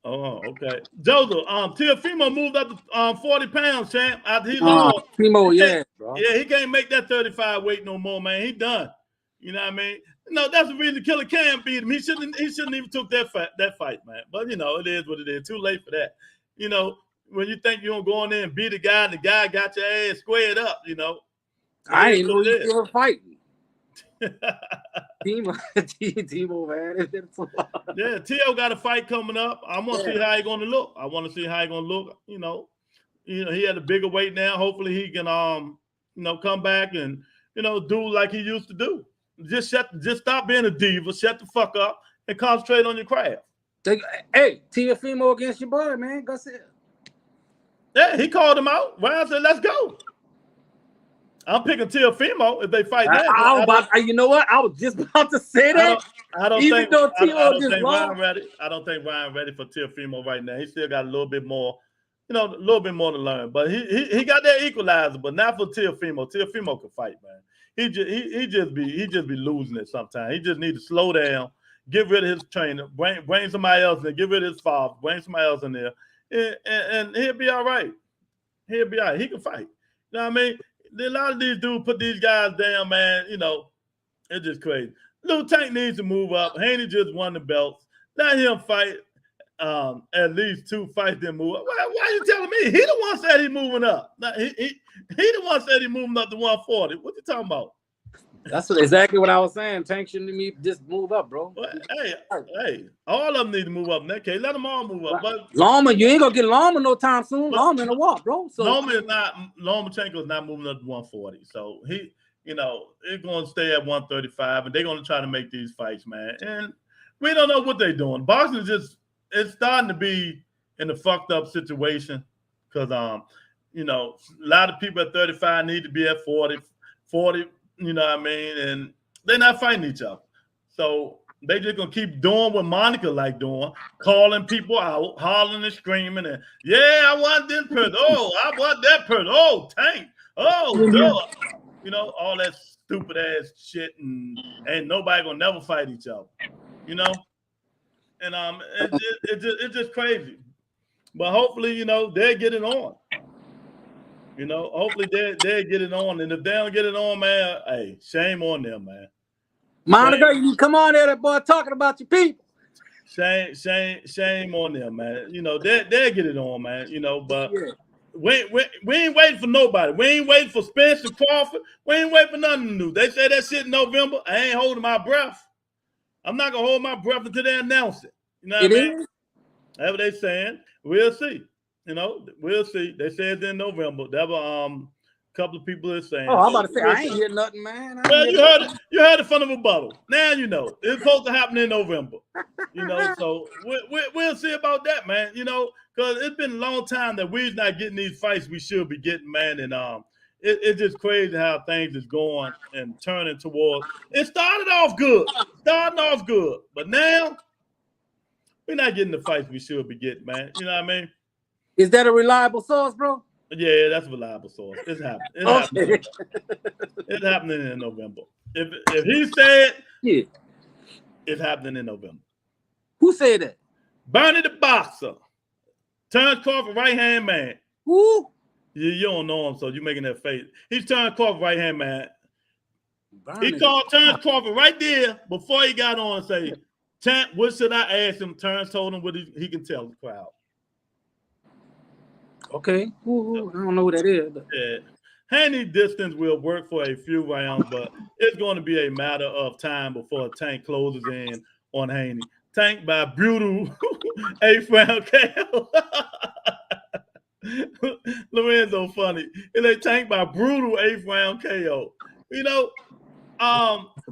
Oh, okay. Joseph, Teofimo moved up to 40 pounds, champ. After he lost. Timo, yeah, bro. Yeah, he can't make that 35 weight no more, man. He done. You know what I mean? No, that's the reason Killer Cam beat him. He shouldn't even took that fight, man. But you know, it is what it is. Too late for that. You know, when you think you're gonna go in there and beat a guy and the guy got your ass squared up, you know. I ain't know you still fighting. Timo, man. Yeah, Tio got a fight coming up. I want to see how he's gonna look. You know, he had a bigger weight now. Hopefully he can come back and do like he used to do. Just stop being a diva, shut the fuck up, and concentrate on your craft. Hey, Teofimo against your boy, man. Go see it. Yeah, he called him out. Ryan said, let's go. I'm picking Teofimo if they fight that. You know what? I was just about to say that. I don't think Ryan ready for Teofimo right now. He still got a little bit more, a little bit more to learn. But he got that equalizer, but not for Teofimo. Teofimo can fight, man. He just be losing it sometimes. He just need to slow down, get rid of his trainer, bring somebody else in, get rid of his father, bring somebody else in there, and he'll be all right. He'll be all right. He can fight. You know what I mean? A lot of these dudes put these guys down, man. It's just crazy. Lil Tank needs to move up. Haney just won the belts. Let him fight at least 2 fights, then move up. Why are you telling me? He the one said he moving up. He the one said he moving up to 140. What you talking about? That's exactly what I was saying. Tank shouldn't just move up, bro. Well, hey, all of them need to move up in that case. Let them all move up. But Loma, you ain't gonna get Loma no time soon. Loma in a walk, bro. So Lomachenko is not moving up to 140. So he's going to stay at 135, and they're going to try to make these fights, man. And we don't know what they're doing. Boxing it's starting to be in a fucked up situation because a lot of people at 35 need to be at 40, you know what I mean? And they're not fighting each other. So they just gonna keep doing what Monica like doing, calling people out, hollering and screaming, and I want this person. Oh, I want that person. Oh, Tank. Oh, duh. All that stupid ass shit, and ain't nobody gonna never fight each other. And it's just crazy. But hopefully, they'll get it on. Hopefully they'll get it on. And if they don't get it on, man, hey, shame on them, man. Monica, you come on there, that boy talking about your people. Shame on them, man. They'll get it on, man. But we ain't waiting for nobody. We ain't waiting for Spencer Crawford. We ain't waiting for nothing new. They say that shit in November. I ain't holding my breath. I'm not gonna hold my breath until they announce it. You know what I mean? That's what they saying. We'll see. We'll see. They said in November. There were a couple of people are saying. Oh, I'm about to say I ain't hear nothing, man. Well, you heard it. You heard it from the rebuttal. Now you know it's supposed to happen in November. So we'll see about that, man. Because it's been a long time that we're not getting these fights we should be getting, man. And it's just crazy how things is going and turning towards. It started off good, but now we're not getting the fights we should be getting, man. You know what I mean? Is that a reliable source, bro? Yeah, that's a reliable source. It's happening. It's happening in November. If he said, yeah, it's happening in November. Who said that? Bernie the boxer, Terrence Crawford right hand man. Who? You don't know him, so you're making that face. He's Terrence Crawford right hand man. Bernie. He called Terrence Crawford right there before he got on and say, "Champ, what should I ask him?" Terrence told him what he can tell the crowd. Okay. Ooh, I don't know who that is. But... Yeah. Haney distance will work for a few rounds, but it's going to be a matter of time before Tank closes in on Haney. Tank by brutal 8th round KO. Lorenzo funny. It ain't Tank by brutal 8th round KO. You know,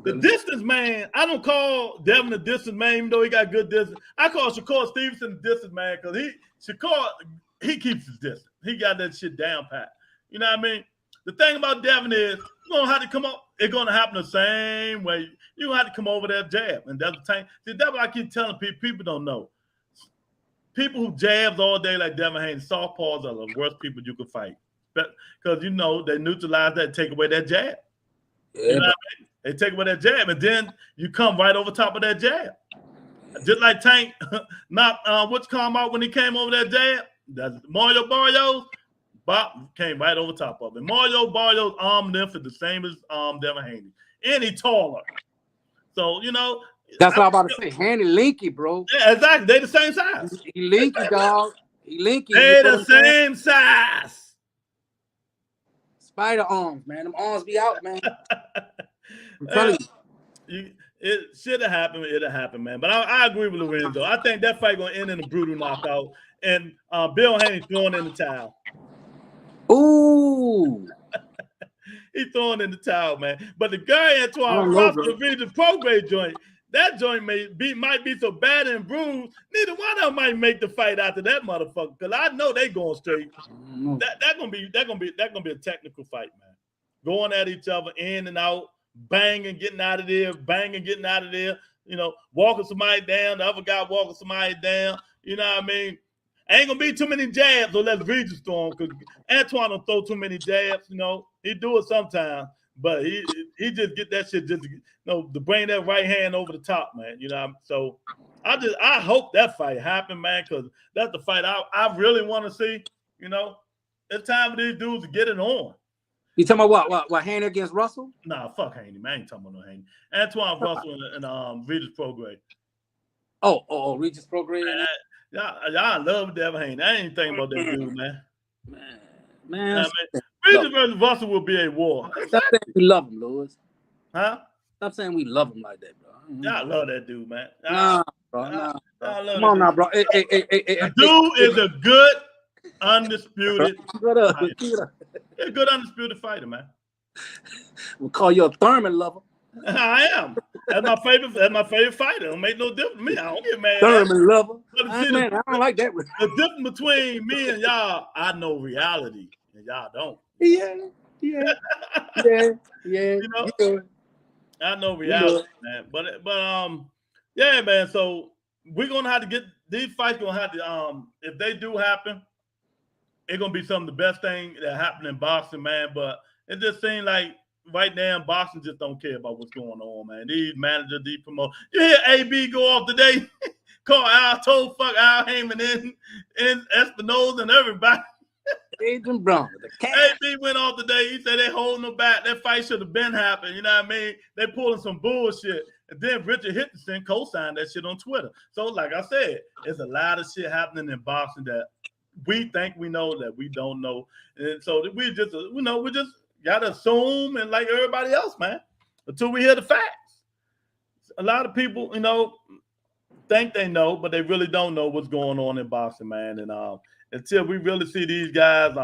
the distance man, I don't call Devin the distance man, even though he got good distance. I call Shakur Stevenson the distance man because he keeps his distance. He got that shit down pat. You know what I mean? The thing about Devin is you don't have to come up. It's going to happen the same way. You don't have to come over that jab. And that's the thing. See, that's what I keep telling people don't know. People who jabs all day like Devin Haney, softballs are the worst people you can fight. Because, you know, they neutralize that, take away that jab. Yeah, you know what I mean? They take away that jab, and then you come right over top of that jab. Just like Tank knocked what's come out when he came over that jab. That's Mario Barrios. Bob came right over top of it. Mario Barrios' arm length is the same as Devin Haney. And he's taller. So, you know. That's what I'm about to say. Haney linky, bro. Yeah, exactly. They the same size. He linky, dog. He linky. They the same size. Spider arms, man. Them arms be out, man. I'm telling you. It should have happened. It'll happen, man. But I agree with Lorenzo. I think that fight going to end in a brutal knockout. And Bill Haney throwing in the towel. Ooh. He's throwing in the towel, man. But the guy Antuanne Russell, the Regis Prograis joint, that joint might be so bad and bruised, neither one of them might make the fight after that motherfucker. Because I know they going straight. That's gonna be a technical fight, man. Going at each other in and out, banging, getting out of there, banging, getting out of there. You know, walking somebody down, the other guy walking somebody down. You know what I mean? Ain't gonna be too many jabs unless Regis throw him, because Antuanne don't throw too many jabs. You know, he do it sometimes, but he just get that shit just to bring that right hand over the top, man. You know, so I hope that fight happen, man, because that's the fight I really want to see. You know, it's time for these dudes to get it on. You talking about what Haney against Russell? Nah, fuck Haney, man. I ain't talking about no Haney. Antuanne Russell and Regis Prograis. Oh, Regis Prograis. Y'all love Devin Haney. I ain't thinking about that dude, man. Man. Regis versus Russell will be a war. Stop saying we love him, Lewis. Huh? Stop saying we love him like that, bro. Y'all love that dude, man. Nah, bro. Come on now, bro. The dude is a good, undisputed fighter. A good, undisputed fighter, man. We'll call you a Thurman lover. I am. That's my favorite. That's my favorite fighter. It don't make no difference to me. I don't get mad. Thurman lover. I don't like that. The difference between me and y'all, I know reality, and y'all don't. Yeah. You know, yeah. I know reality, man. But yeah, man. So we're gonna have to get these fights. Gonna have to if they do happen, it's gonna be some of the best thing that happened in boxing, man. But it just seems like right now, boxing just don't care about what's going on, man. These managers, these promoters. You hear AB go off today, call Al Heyman and Espinosa and everybody. Adrian Brown. AB went off today. He said they holding them back. That fight should have been happening. You know what I mean? They pulling some bullshit. And then Richard Hitchison co-signed that shit on Twitter. So, like I said, there's a lot of shit happening in boxing that we think we know that we don't know. And so we just gotta assume and like everybody else, man, until we hear the facts. A lot of people, think they know, but they really don't know what's going on in boxing, man. And until we really see these guys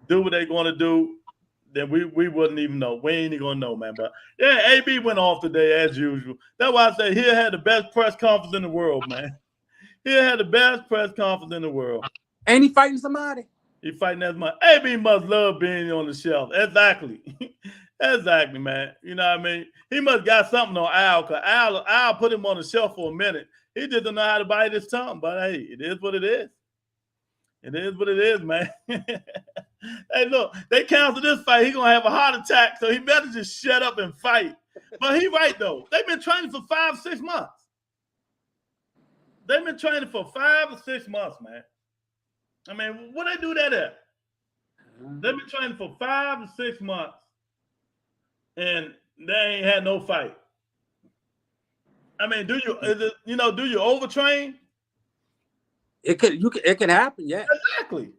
do what they're gonna do, then we wouldn't even know. We ain't even gonna know, man. But yeah, AB went off today as usual. That's why I say he had the best press conference in the world, man. He had the best press conference in the world. Ain't he fighting somebody? He fighting as much. AB must love being on the shelf. Exactly. Exactly, man. You know what I mean? He must got something on Al, because Al put him on the shelf for a minute. He just don't know how to bite his tongue, but hey, it is what it is. It is what it is, man. Hey, look, they canceled this fight. He's gonna have a heart attack, so he better just shut up and fight. But he right though. They've been training for 5-6 months. They've been training for 5 or 6 months, man. I mean, what they do that at? They've been training for 5 or 6 months, and they ain't had no fight. I mean, do you overtrain? It can happen, yeah. Exactly.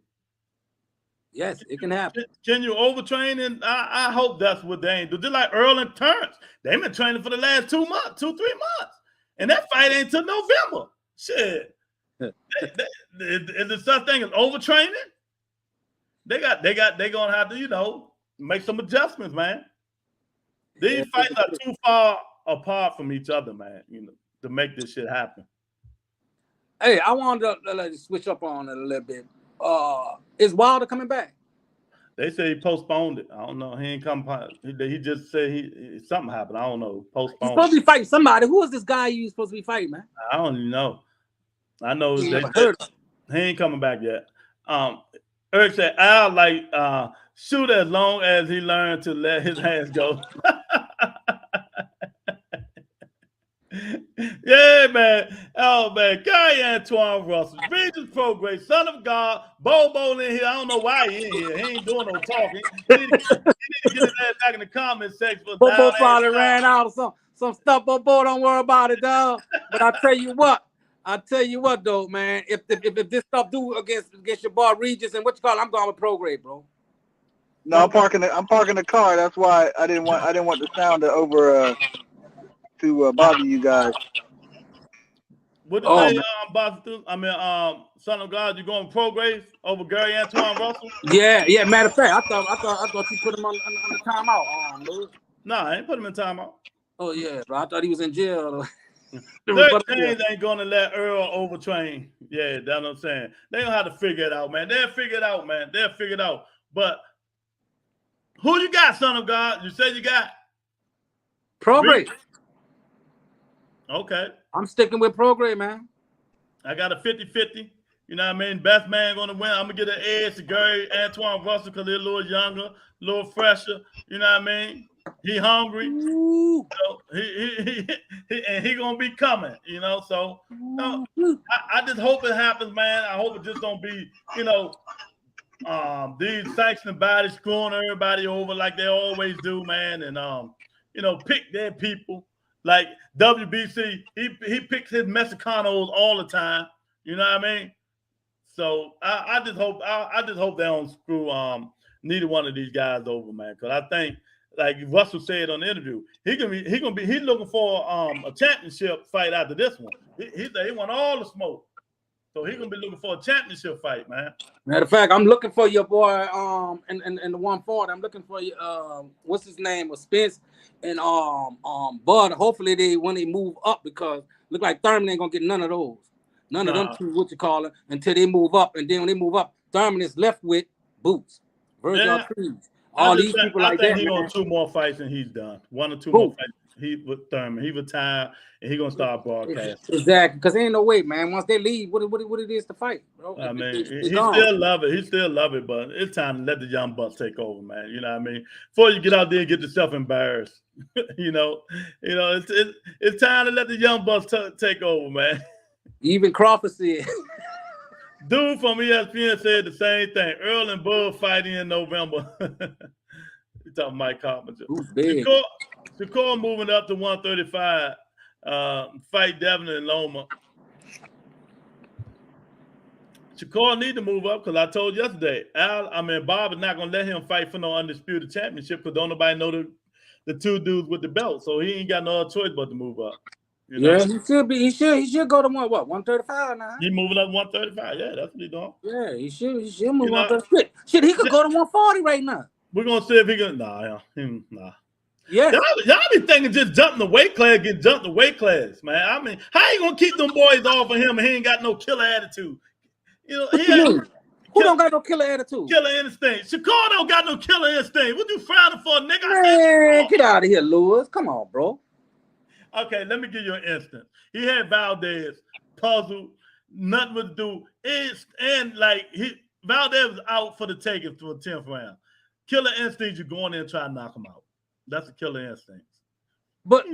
Yes, it can happen. Can you overtrain? And I hope that's what they ain't do. Just like Earl and Terrence. They've been training for the last 2 months, 2-3 months. And that fight ain't till November. Shit. Is there such thing as overtraining? They're gonna have to, make some adjustments, man. These fights are too far apart from each other, man, to make this shit happen. Hey, I wanted to switch up on it a little bit. Is Wilder coming back? They say he postponed it. I don't know. He ain't come. He just said something happened. I don't know. Postponed. He's supposed to be fighting somebody. Who is this guy you supposed to be fighting, man? I don't even know. I know he ain't coming back yet. Eric said Al shoot as long as he learned to let his hands go. Yeah, man. Oh, man. Gary Antuanne Russell, Regis Prograis, son of God, Bobo in here. I don't know why he in here. He ain't doing no talking. He need to get his ass back in the comment section. Bobo probably ran out of some stuff. Bobo, don't worry about it, dog. But I tell you what, though, man. If this stuff do against your boy Regis and what you call it, I'm going with Prograis, bro. No, I'm parking the car. That's why I didn't want the sound to bother you guys. What did they bother? I mean, son of God, you going Prograis over Gary Antuanne Russell? Yeah. Matter of fact, I thought you put him on the timeout. Lewis. No, I ain't put him in timeout. Oh yeah, bro. I thought he was in jail. Their teams ain't gonna let Earl overtrain. Yeah, that's what I'm saying. They don't have to figure it out, man. They'll figure it out, man. They'll figure it out. But who you got, son of God? You said you got Prograis. Okay. I'm sticking with Prograis, man. I got a 50-50. You know what I mean? Best man gonna win. I'm gonna get an edge to Gary Antuanne Russell because they're a little younger, a little fresher. You know what I mean? He hungry. So he gonna be coming. So I just hope it happens, man. I hope it just don't be, these sanctioned bodies screwing everybody over like they always do, man. And pick their people. Like WBC, he picks his Mexicanos all the time. You know what I mean? So I just hope they don't screw neither one of these guys over, man. Because I think, like Russell said on the interview, he's looking for a championship fight after this one. He want all the smoke. So he's gonna be looking for a championship fight, man. Matter of fact, I'm looking for your boy in the 140. I'm looking for you what's his name? Spence and Bud. Hopefully when they move up, because look like Thurman ain't gonna get none of those. None of them two, until they move up. And then when they move up, Thurman is left with Boots, Virgil Cruz. All these people like that. I think he's on 2 more fights and he's done. 1 or 2 more fights. He with Thurman. He retired and he's gonna start broadcasting. Exactly, because there ain't no way, man. Once they leave, what it is to fight, bro? I mean, he still love it. He still love it, but it's time to let the young bucks take over, man. You know what I mean? Before you get out there and get yourself embarrassed, it's time to let the young bucks take over, man. Even Crawford said. Dude from ESPN said the same thing. Earl and Bud fighting in November. You talking Mike Carpenter? Who's big? Shakur moving up to 135. Fight Devin and Loma. Shakur need to move up because I told you yesterday, Bob is not gonna let him fight for no undisputed championship because don't nobody know the 2 dudes with the belt, so he ain't got no other choice but to move up. Yeah, he should be. He should go to 135 now. He moving up 135. Yeah, that's what he doing. Yeah, he should move on. Shit, he could go to 140 right now. We're gonna see if he can. Nah. Yeah. Y'all be thinking just jumping the weight class, get jumped the weight class, man. I mean, how you gonna keep them boys off of him and he ain't got no killer attitude? Who don't got no killer attitude? Killer instinct. Shakur don't got no killer instinct. What you frowning for, nigga? Man, get out of here, Lewis. Come on, bro. Okay, let me give you an instance. He had Valdez puzzled, nothing to do. Valdez was out for the taking for the 10th round. Killer instinct, you go in there and try to knock him out. That's a killer instinct. But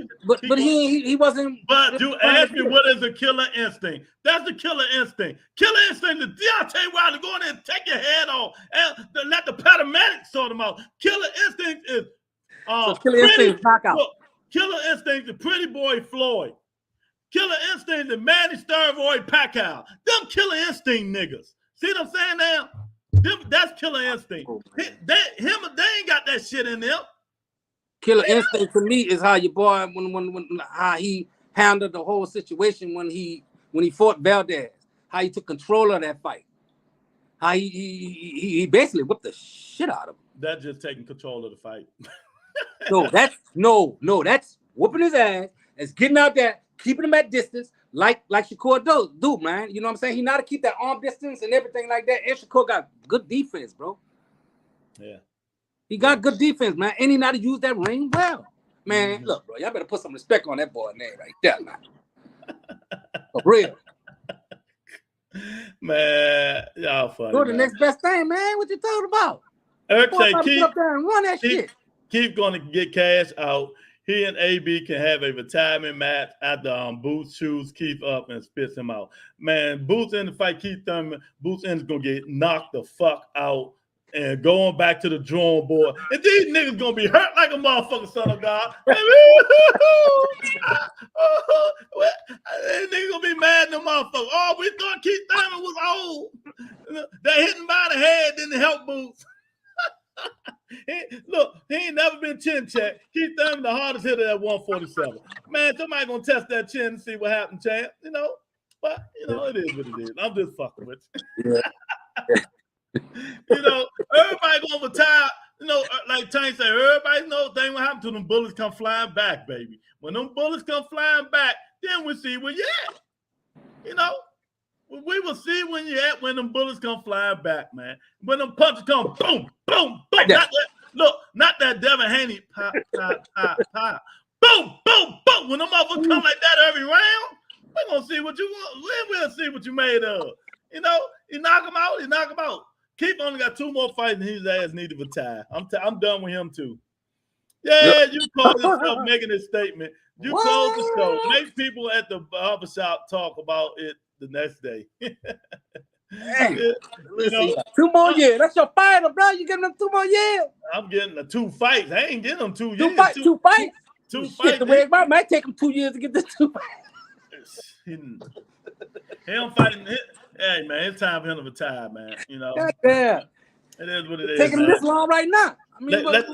he wasn't. But you asked me what is a killer instinct? That's a killer instinct. Killer instinct is Deontay Wilder go in there and take your head off and let the paramedics sort them out. Killer instinct is killer instinct knockout. Look, killer instinct is Pretty Boy Floyd. Killer instinct is Manny Steroid Pacquiao. Them killer instinct niggas. See what I'm saying now? That's killer instinct. They ain't got that shit in them. Killer instinct to me is how your boy when how he handled the whole situation when he fought Valdez, how he took control of that fight, how he basically whipped the shit out of him. That's just taking control of the fight. No, that's whooping his ass. It's getting out there, keeping him at distance, like Shakur do, man. You know what I'm saying? He know how to keep that arm distance and everything like that. And Shakur got good defense, bro. Yeah. He got good defense, man. And he know how to use that ring well. Man, look, bro, y'all better put some respect on that boy name right there, man. For real. Man, y'all funny. Go to the next best thing, man. What you talking about? Eric say keep up there and run that shit. Keep going to get cash out. He and AB can have a retirement match after Boots chews Keith up and spits him out. Man, Boots in the fight, Keith Thurman, Boots is going to get knocked the fuck out and going back to the drawing board. And these niggas going to be hurt like a motherfucking son of God. These niggas going to be mad at the motherfucker. Oh, we thought Keith Thurman was old. They hit him by the head, didn't help Boots. Look, he ain't never been chin checked. Keith Thurman the hardest hitter at 147. Man, somebody gonna test that chin and see what happened, champ. You know, but you know, it is what it is. I'm just fucking with you. Yeah. You know, everybody gonna retire. You know, like Tank said, everybody knows thing what happened to them bullets come flying back, baby. When them bullets come flying back, then we see where you at. You know. We will see when you're at when them bullets come flying back, man. When them punches come, boom, boom, boom. Yeah. Not that Devin Haney pop, pop, pop, pop. Boom, boom, boom. When them motherfuckers come like that every round, we're gonna see what you want. We'll see what you made of. You know, you knock him out. Keith only got 2 more fights and his ass need to retire. I'm done with him too. Yeah, you called yourself making this statement. You close the show. Make people at the barbershop talk about it the next day. Hey, you know, 2 more years. That's your fighter, bro. You getting them 2 more years? I'm getting the 2 fights. I ain't getting them 2 years. 2 fights. 2 fights. Fights. The way it might take him 2 years to get the 2 fights. Him fighting. Hey man, it's time for him to retire, man. You know. Yeah. It is what it is. Taking him this long right now. I mean, let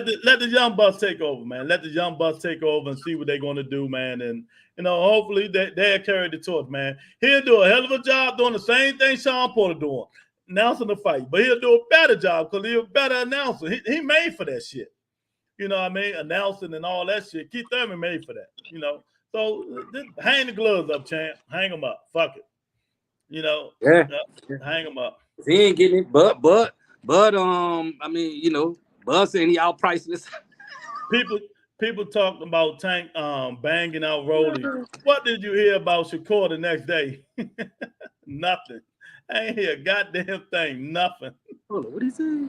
the young bucks take over, man. Let the young bucks take over and see what they're going to do, man. And you know, hopefully they'll carry the torch, man. He'll do a hell of a job doing the same thing Sean Porter doing, announcing the fight. But he'll do a better job because he's a better announcer. He made for that shit. You know what I mean? Announcing and all that shit. Keith Thurman made for that. You know. So hang the gloves up, champ. Hang them up. Fuck it. You know. Yeah. Hang them up. He ain't getting it, but I mean, you know, Bud saying he outpriced this. People talking about Tank banging out Rolly. What did you hear about Shakur the next day? Nothing. I ain't hear a goddamn thing. Nothing. Hold on, what he say?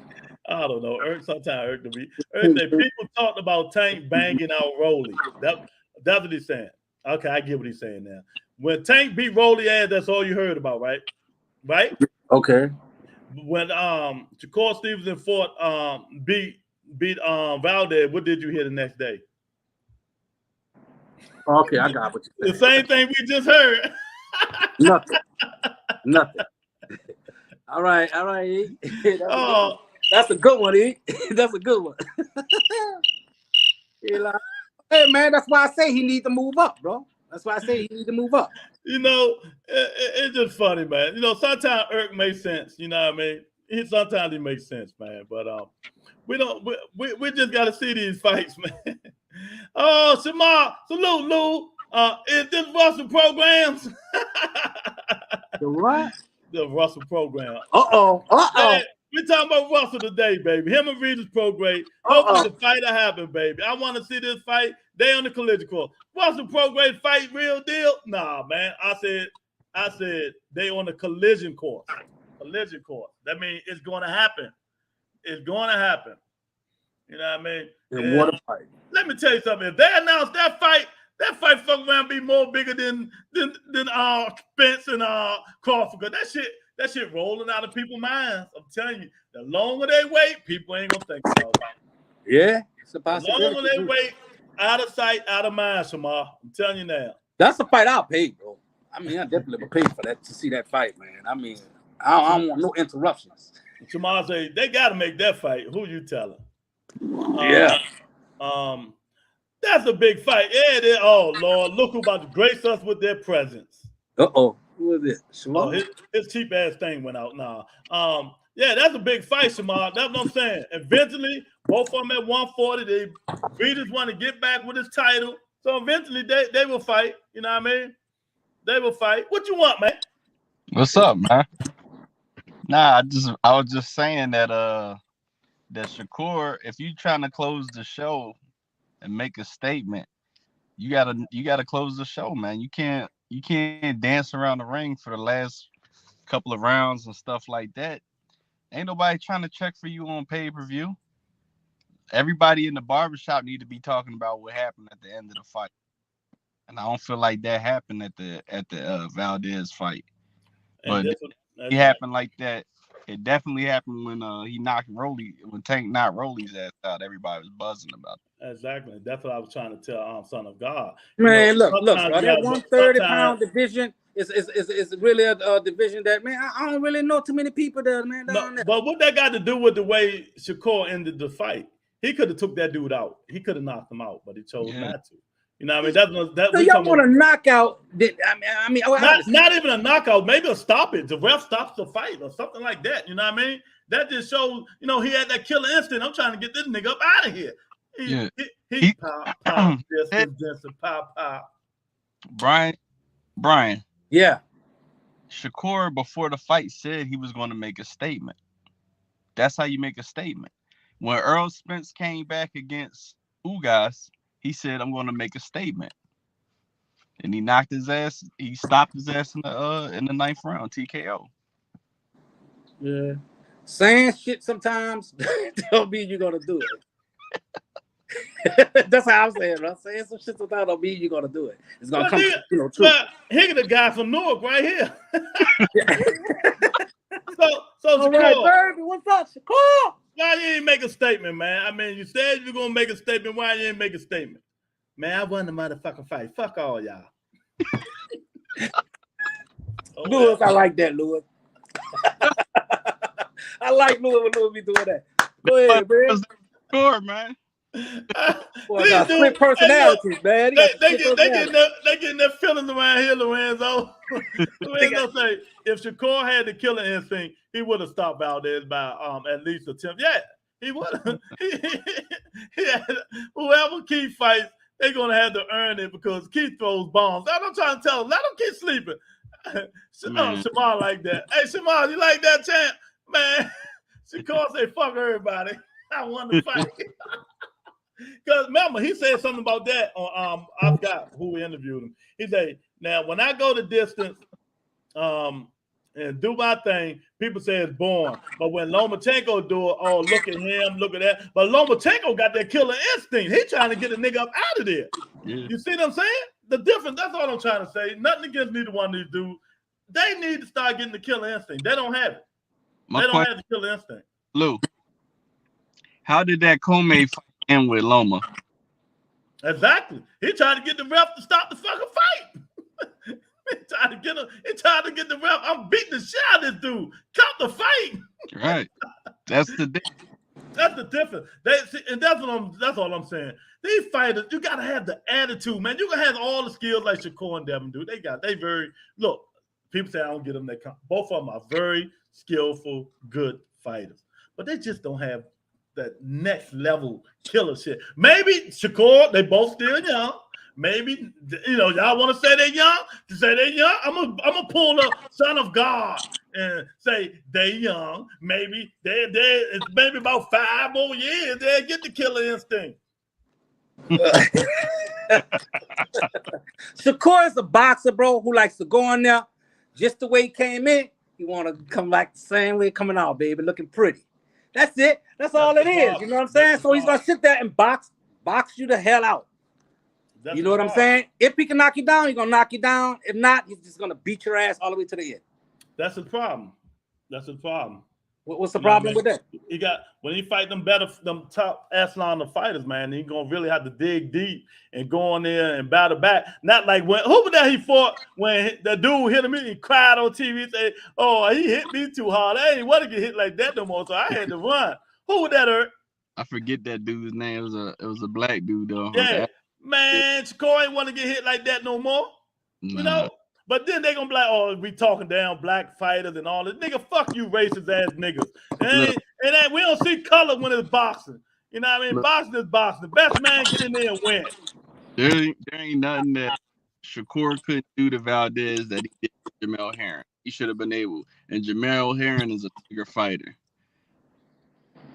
I don't know. Sometimes Eric to be. Eric said people talked about Tank banging out Rolly. That's what he's saying. Okay, I get what he's saying now. When Tank beat Rolly ass, that's all you heard about, right? Right? Okay. When Shakur Stevenson fought beat Valdez, what did you hear the next day? Okay, I got what you said. The same thing we just heard. Nothing. All right. That's a good one, E. That's a good one. Hey man, that's why I say he needs to move up, bro. That's why I say he needs to move up. You know, it's just funny, man. You know, sometimes Eric makes sense. You know what I mean? Sometimes he makes sense, man. But we just got to see these fights, man. Oh, Shamar, salute, Lou. Is this Russell Programs? The what? the Russell program. Uh-oh. We talking about Russell today, baby. Him and Regis Prograis. Hopefully the fight will happen, baby. I want to see this fight. They on the collision course. Russell Prograis fight real deal? Nah, man. I said they on the collision course. Collision course. That means it's going to happen. It's going to happen. You know what I mean? And what a fight. Let me tell you something. If they announce that fight fuck around be more bigger than Spence and Crawford. Because that shit rolling out of people's minds. I'm telling you, the longer they wait, people ain't gonna think about it. Yeah, it's a possibility. The longer they wait, out of sight, out of mind, Shamar. I'm telling you now. That's a fight I'll pay, bro. I mean, I definitely would pay for that to see that fight, man. I mean, I don't want no interruptions. Shamar say they gotta make that fight. Who you telling? Yeah. That's a big fight. Yeah, it is. Oh Lord, look who about to grace us with their presence. Uh-oh. Who is it? Oh, his cheap ass thing went out. Nah. Yeah, that's a big fight, Shamar. That's what I'm saying. Eventually, both of them at 140. Regis want to get back with his title. So eventually they will fight. You know what I mean? They will fight. What you want, man? What's up, man? Nah, I was just saying that that Shakur, if you trying to close the show and make a statement, you gotta close the show, man. You can't dance around the ring for the last couple of rounds and stuff like that. Ain't nobody trying to check for you on pay-per-view. Everybody in the barbershop need to be talking about what happened at the end of the fight. And I don't feel like that happened at the Valdez fight. But it happened like that. It definitely happened when when Tank knocked Rolly's ass out. Everybody was buzzing about it. Exactly. That's what I was trying to tell Son of God. Man, look, bro, that 130-pound division is really a division that, man, I don't really know too many people there, man. Down there. But what that got to do with the way Shakur ended the fight? He could have took that dude out. He could have knocked him out, but he chose not to. You know what I mean? That's so y'all want a knockout? Not even a knockout, maybe a stoppage. The ref stops the fight or something like that. You know what I mean? That just shows, he had that killer instinct. I'm trying to get this nigga up out of here. He pop, this, pop. Brian. Yeah. Shakur, before the fight, said he was going to make a statement. That's how you make a statement. When Earl Spence came back against Ugas, he said, I'm going to make a statement. And he knocked his ass. He stopped his ass in the 9th round, TKO. Yeah. Saying shit sometimes don't mean you're going to do it. That's how I'm saying, bro. Saying some shit sometimes don't mean you're going to do it. It's going to come true. Here the guy from Newark right here. So all right, baby, what's up, Shakur? Why you ain't make a statement, man? I mean, you said you're gonna make a statement. Why you ain't make a statement? Man, I won the motherfucking fight. Fuck all y'all. Lewis, I like that, Lewis. I like Lewis when Lewis be doing that. Go ahead, man. Sure, man. Boy, got split personalities, man. They getting their feelings around here, Lorenzo. Lorenzo say if Shakur had the killer instinct, he would have stopped Valdez by at least attempt. Yeah, he would have. Whoever Keith fights, they're gonna have to earn it because Keith throws bombs. I'm trying to tell him, let him keep sleeping. Shamar like that. Hey, Shamar, you like that, champ? Man, Shakur say fuck everybody. I won the fight. Because remember, he said something about that on I forgot who interviewed him. He said, now when I go the distance and do my thing, people say it's boring. But when Lomachenko do it, oh, look at him, look at that. But Lomachenko got that killer instinct. He trying to get a nigga up out of there. Yeah. You see what I'm saying? The difference, that's all I'm trying to say. Nothing against neither one of these dudes. They need to start getting the killer instinct. They don't have it. They don't have the killer instinct. Lou, how did that Comey fight end with Loma? Exactly. He tried to get the ref to stop the fucking fight. He tried to get the ref. I'm beating the shit out of this dude. Cut the fight. Right. That's the difference. That's the difference. And that's all I'm saying. These fighters, you gotta have the attitude, man. You can have all the skills like Shakur and Devin do. Look, people say I don't get them that. Both of them are very skillful, good fighters, but they just don't have that next level killer shit. Maybe Shakur, they both still young. Maybe y'all want to say they're young. To say they're young, I'm gonna pull the Son of God and say they young. Maybe it's maybe about 5 more years they'll get the killer instinct. Shakur is a boxer, bro, who likes to go in there just the way he came in. He want to come like the same way coming out, baby, looking pretty. That's it. That's all it is. You know what I'm saying? So he's gonna sit there and box you the hell out. You know what I'm saying? If he can knock you down, he's gonna knock you down. If not, he's just gonna beat your ass all the way to the end. That's the problem. That's the problem. What's the problem with that? He got when he fight them top echelon of fighters, man. He gonna really have to dig deep and go in there and battle back. Not like when who was that he fought when the dude hit him and he cried on TV, say, "Oh, he hit me too hard. I ain't want to get hit like that no more, so I had to run." Who was that, hurt? I forget that dude's name. It was a black dude though. Yeah, man, Shakur ain't want to get hit like that no more. Nah. You know. But then they gonna be like, "Oh, we talking down black fighters and all this." Nigga, fuck you, racist ass niggas. And we don't see color when it's boxing. You know what I mean? Boxing is boxing. The best man get in there and win. There ain't nothing that Shakur couldn't do to Valdez that he did to Jamel Herring. He should have been able. And Jamel Herring is a bigger fighter.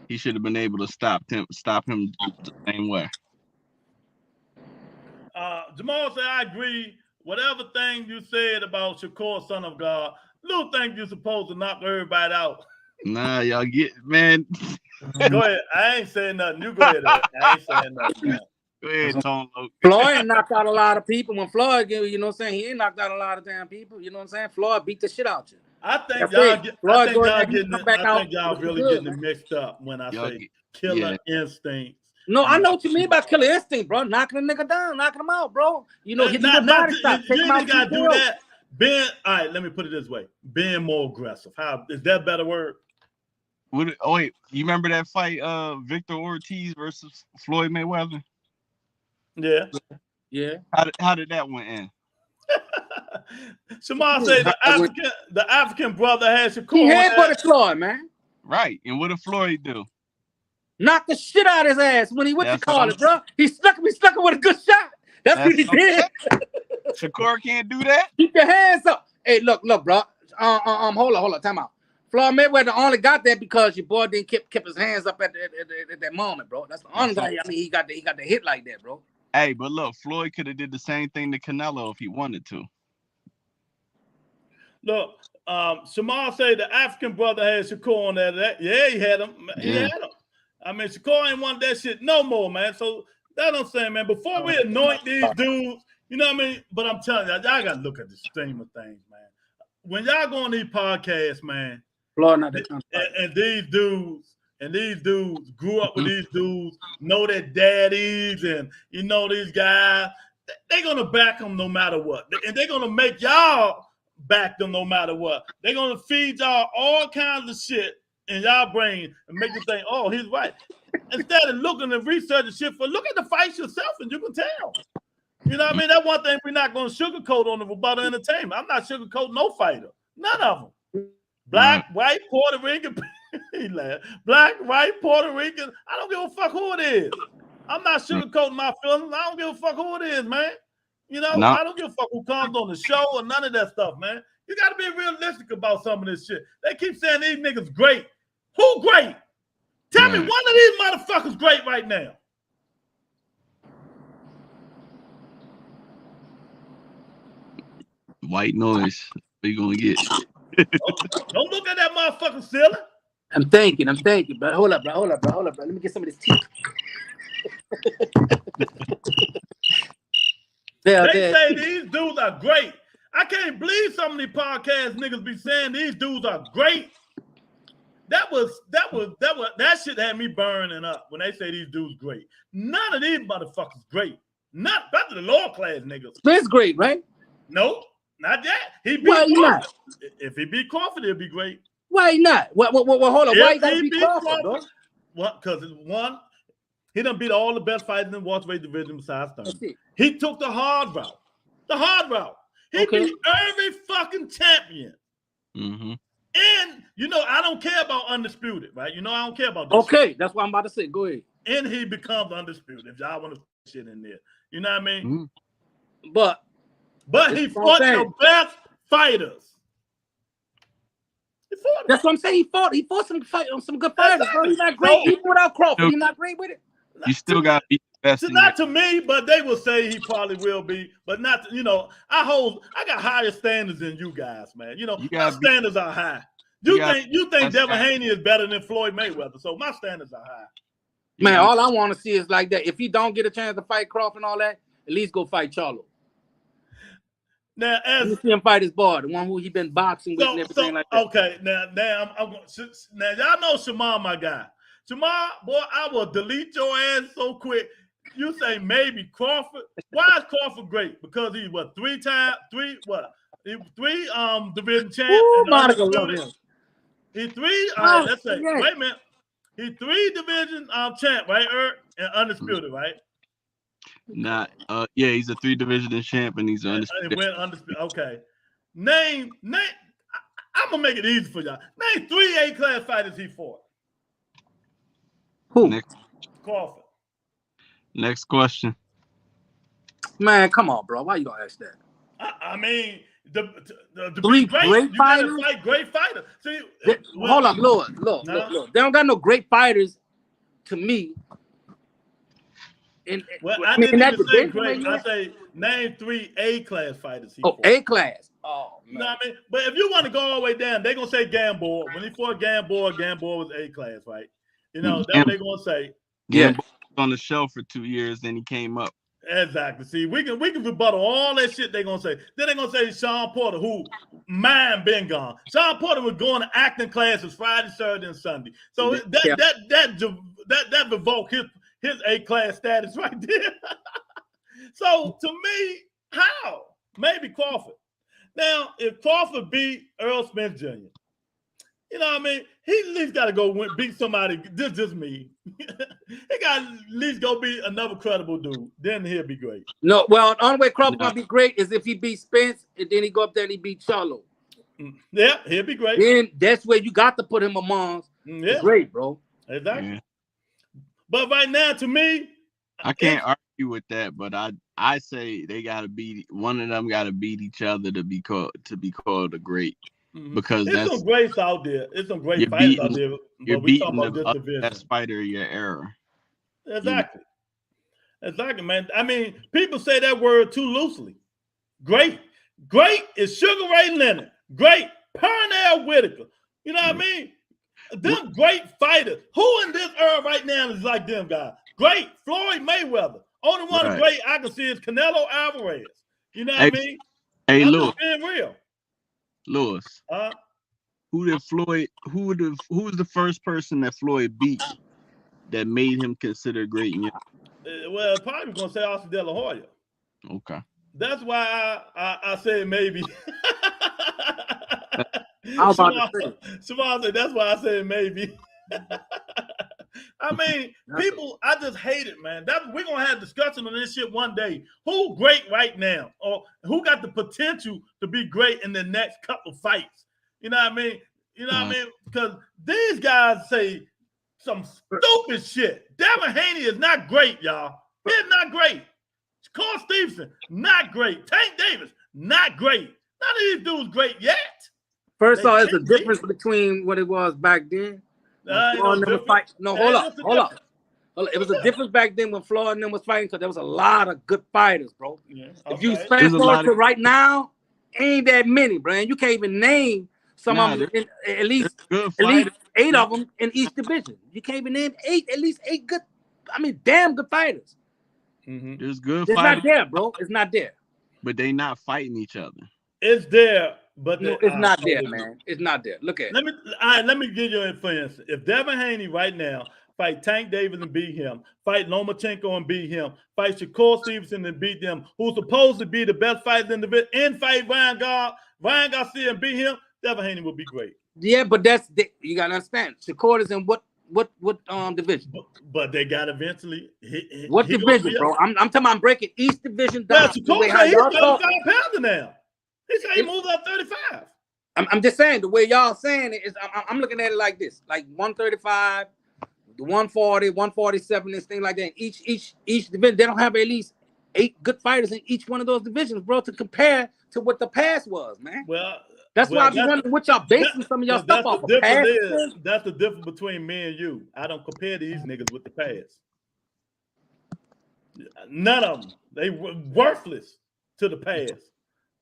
He should have been able to stop him the same way. Jamal said, "I agree. Whatever thing you said about Shakur, son of God, little thing you're supposed to knock everybody out." Nah, y'all get, man. Go ahead. I ain't saying nothing. You go ahead. I ain't saying nothing. Go ahead, Tone. Floyd knocked out a lot of people. When Floyd, you know what I'm saying? He ain't knocked out a lot of damn people. You know what I'm saying? Floyd beat the shit out you. I think y'all really getting it mixed up when I say killer instincts. No, I know what you mean by killer instinct, bro. Knocking a nigga down, knocking him out, bro. You know, hit the body stop. You ain't gotta do that. All right, let me put it this way. Being more aggressive. How is that a better word? Wait, you remember that fight, Victor Ortiz versus Floyd Mayweather? Yeah. Yeah. How did that one end? Shamal said the African brother had Shakur. He headbutted Floyd, man. Right. And what did Floyd do? Knocked the shit out of his ass when he went to call it, bro. He stuck him with a good shot. That's what he did. Shakur can't do that. Keep your hands up. Hey, look, bro. Hold on, time out. Floyd Mayweather only got that because your boy didn't keep his hands up at that moment, bro. That's the only guy. I mean, he got the hit like that, bro. Hey, but look, Floyd could have did the same thing to Canelo if he wanted to. Look, Shamal said the African brother had Shakur on that. Yeah, he had him. He had him. I mean, Shakur ain't want that shit no more, man. So that's what I'm saying, man. Before we anoint these dudes, you know what I mean? But I'm telling you, y'all got to look at the stream of things, man. When y'all go on these podcasts, man, and these dudes grew up with these dudes, know their daddies, and you know these guys, they're going to back them no matter what. And they're going to make y'all back them no matter what. They're going to feed y'all all kinds of shit in y'all brain and make you think, oh, he's right. Instead of looking and researching shit look at the fights yourself and you can tell. You know what I mean? That's one thing we're not going to sugarcoat on the Rebuttal Entertainment. I'm not sugarcoating no fighter. None of them. Black, white, Puerto Rican. He laughed. Black, white, Puerto Rican. I don't give a fuck who it is. I'm not sugarcoating my feelings. I don't give a fuck who it is, man. You know, I don't give a fuck who comes on the show or none of that stuff, man. You got to be realistic about some of this shit. They keep saying these niggas great. Who great? Tell me one of these motherfuckers great right now. White noise. What you gonna get? Don't look at that motherfucker ceiling. I'm thinking, but hold up, bro. Let me get some of this tea. They say these dudes are great. I can't believe some of these podcast niggas be saying these dudes are great. That shit had me burning up when they say these dudes great. None of these motherfuckers great. Not better than lower class niggas. That's great, right? Nope, not that. He beat Crawford. If he beat Crawford, it'd be great. Why not? Well, hold on. Why you gotta beat Crawford, bro? What? Because one, he done beat all the best fighters in the welterweight division besides Thurman. He took the hard route. He beat every fucking champion. Mm-hmm. And, you know, I don't care about undisputed, right? You know, I don't care about that. Okay, shit. that's what I'm about to say. Go ahead. And he becomes undisputed, if y'all want to put shit in there. You know what I mean? Mm-hmm. But he fought the best fighters. That's what I'm saying. He fought some good fighters, bro. He's not great. Even without Crawford, he's not great with it. You still got to be best. Not to me, but they will say he probably will be, but not. I got higher standards than you guys, man. My standards are high. You think Devin Haney is better than Floyd Mayweather? So my standards are high. Man, all I want to see is like that. If he don't get a chance to fight Crawford and all that, at least go fight Charlo. Now, you see him fight his boy, the one who he been boxing with and everything like that. Okay, now y'all know Shamar, my guy. Shamar, boy, I will delete your ass so quick. You say maybe Crawford. Why is Crawford great? Because he's three division champ. Ooh, Monica love him. He three. All right, let's say. Yeah. Wait a minute. He 3 division champ, right? And undisputed, right? Yeah, he's a 3 division champ and he's undisputed. Okay. Name. I'm gonna make it easy for y'all. Name 3 A-class fighters he fought. Who? Crawford. Next question. Man, come on, bro. Why you gonna ask that? I mean, the 3 great fighters. You fight great fighters. See, hold up, look. They don't got no great fighters to me. I didn't even say great. I say name 3 A-class fighters. A-class. Oh, man. You know what I mean? But if you want to go all the way down, they're gonna say Gamboa. When he fought Gamboa was A-class, right? That's what they're gonna say. Yeah, on the shelf for 2 years, then he came up. Exactly. See, we can rebuttal all that shit they're gonna say. Then they're gonna say Sean Porter, who mine been gone. Sean Porter was going to acting classes Friday, Saturday, and Sunday. So that revoked his A-class status right there. So to me, how? Maybe Crawford. Now, if Crawford beat Earl Smith Jr., you know what I mean? He at least got to go beat somebody. This just me. He got to at least go beat another credible dude. Then he'll be great. No, well, the only way Crawford gonna be great is if he beat Spence and then he go up there and he beat Charlo. Yeah, he'll be great. Then that's where you got to put him amongst great, bro. Exactly. Yeah. But right now, to me, I can't argue with that. But I say they got to beat one of them. Got to beat each other to be called a great. Because there's some greats out there. There's some great fighters out there. You're beating the best fighter of your era. Exactly. Exactly, man. I mean, people say that word too loosely. Great. Great is Sugar Ray Leonard. Great. Pernell Whitaker. You know what I mean? Them great fighters. Who in this era right now is like them guys? Great. Floyd Mayweather. Only one great I can see is Canelo Alvarez. You know what I mean? Hey, look. Being real. Lewis, who was the first person that Floyd beat that made him considered great? Well, probably gonna say Oscar De La Hoya. Okay, that's why I said maybe. Shamar said that's why I said maybe. I mean, people, I just hate it, man. We're gonna have discussion on this shit one day. Who great right now, or who got the potential to be great in the next couple fights? You know what I mean? You know what I mean? Because these guys say some stupid shit. Devin Haney is not great, y'all. He's not great. Carl Stevenson, not great. Tank Davis, not great. None of these dudes great yet. First of all, there's a difference between what it was back then. Hold up. It was a difference back then when Floyd and them was fighting because there was a lot of good fighters, bro. Yeah, okay. If you fast forward to right now, ain't that many, bro. And you can't even name some of them. At least 8 of them in each division. You can't even name at least 8 good. I mean, damn good fighters. There's good fighters. It's not there, bro. It's not there. But they not fighting each other. It's there. But no, it's not there, man. It's not there. Look at it. Let me give you an influence. If Devin Haney right now fight Tank Davis and beat him, fight Lomachenko and beat him, fight Shakur Stevenson and beat them, who's supposed to be the best fighter in the bit, and fight Ryan Garcia and beat him, Devin Haney will be great. Yeah, but you gotta understand. Shakur is in what division? But they got eventually. What division, bro? I'm talking about breaking each division down. Well, Shakur, he's 35-pounder now. He said he moved up 35. I'm just saying the way y'all saying it is. I'm looking at it like this: like 135, the 140, 147, this thing like that. Each division, they don't have at least 8 good fighters in each one of those divisions, bro, to compare to what the past was, man. Well, That's why I'm wondering what y'all basing some of y'all stuff off of. That's the difference between me and you. I don't compare these niggas with the past. None of them. They were worthless to the past.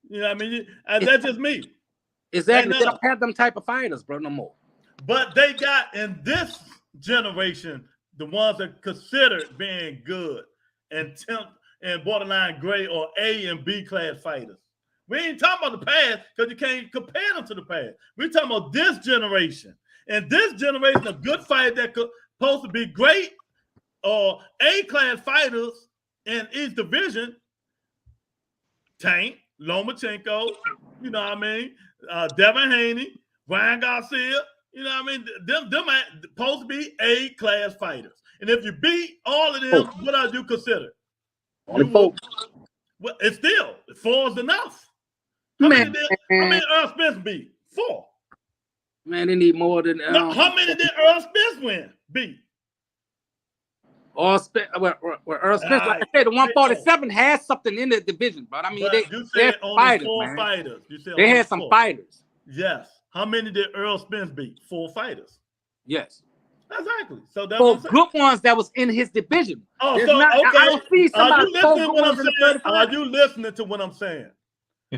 You know what I mean? That's just me. Exactly. They don't have them type of fighters, bro, no more. But they got, in this generation, the ones that considered being good and borderline grade or A and B class fighters. We ain't talking about the past because you can't compare them to the past. We're talking about this generation. And this generation of good fighters that could supposed to be great or A-class fighters in each division. Tank, Lomachenko, you know what I mean? Devin Haney, Ryan Garcia, you know what I mean? Them are supposed to be A-class fighters. And if you beat all of them, what are you consider? Well, it's still 4 is enough. How many Earl Spence beat? 4. Man, they need more than. How many did Earl Spence beat? Earl Spence, like I said, the 147 has something in the division, but I mean, you said only fighters, 4 fighters. You said they had some fighters. Yes. How many did Earl Spence beat? 4 fighters. Yes. Exactly. So that's good ones that was in his division. Oh, so okay. I don't see somebody. Are you listening to what I'm saying?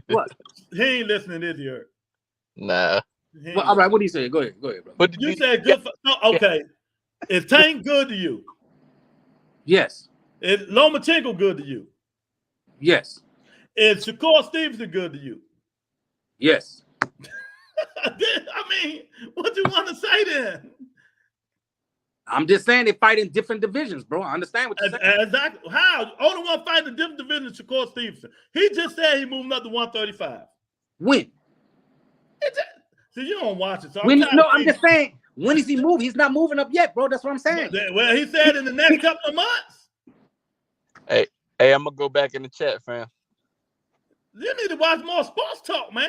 What? He ain't listening, is he? Nah. Well, all right, what do you say? Go ahead, bro. But you said good. Okay. Is Tank good to you? Yes. Is Lomachenko good to you? Yes. Is Shakur Stevenson good to you? Yes. I mean, what do you want to say then? I'm just saying they fight in different divisions, bro. I understand what you're saying. Exactly. How? Only one fighting in different divisions, Shakur Stevenson. He just said he moving up to 135. When? So you don't watch it. So I'm just saying, when is he moving? He's not moving up yet, bro. That's what I'm saying. Well, he said in the next couple of months. Hey, I'm gonna go back in the chat, fam. You need to watch more sports talk, man.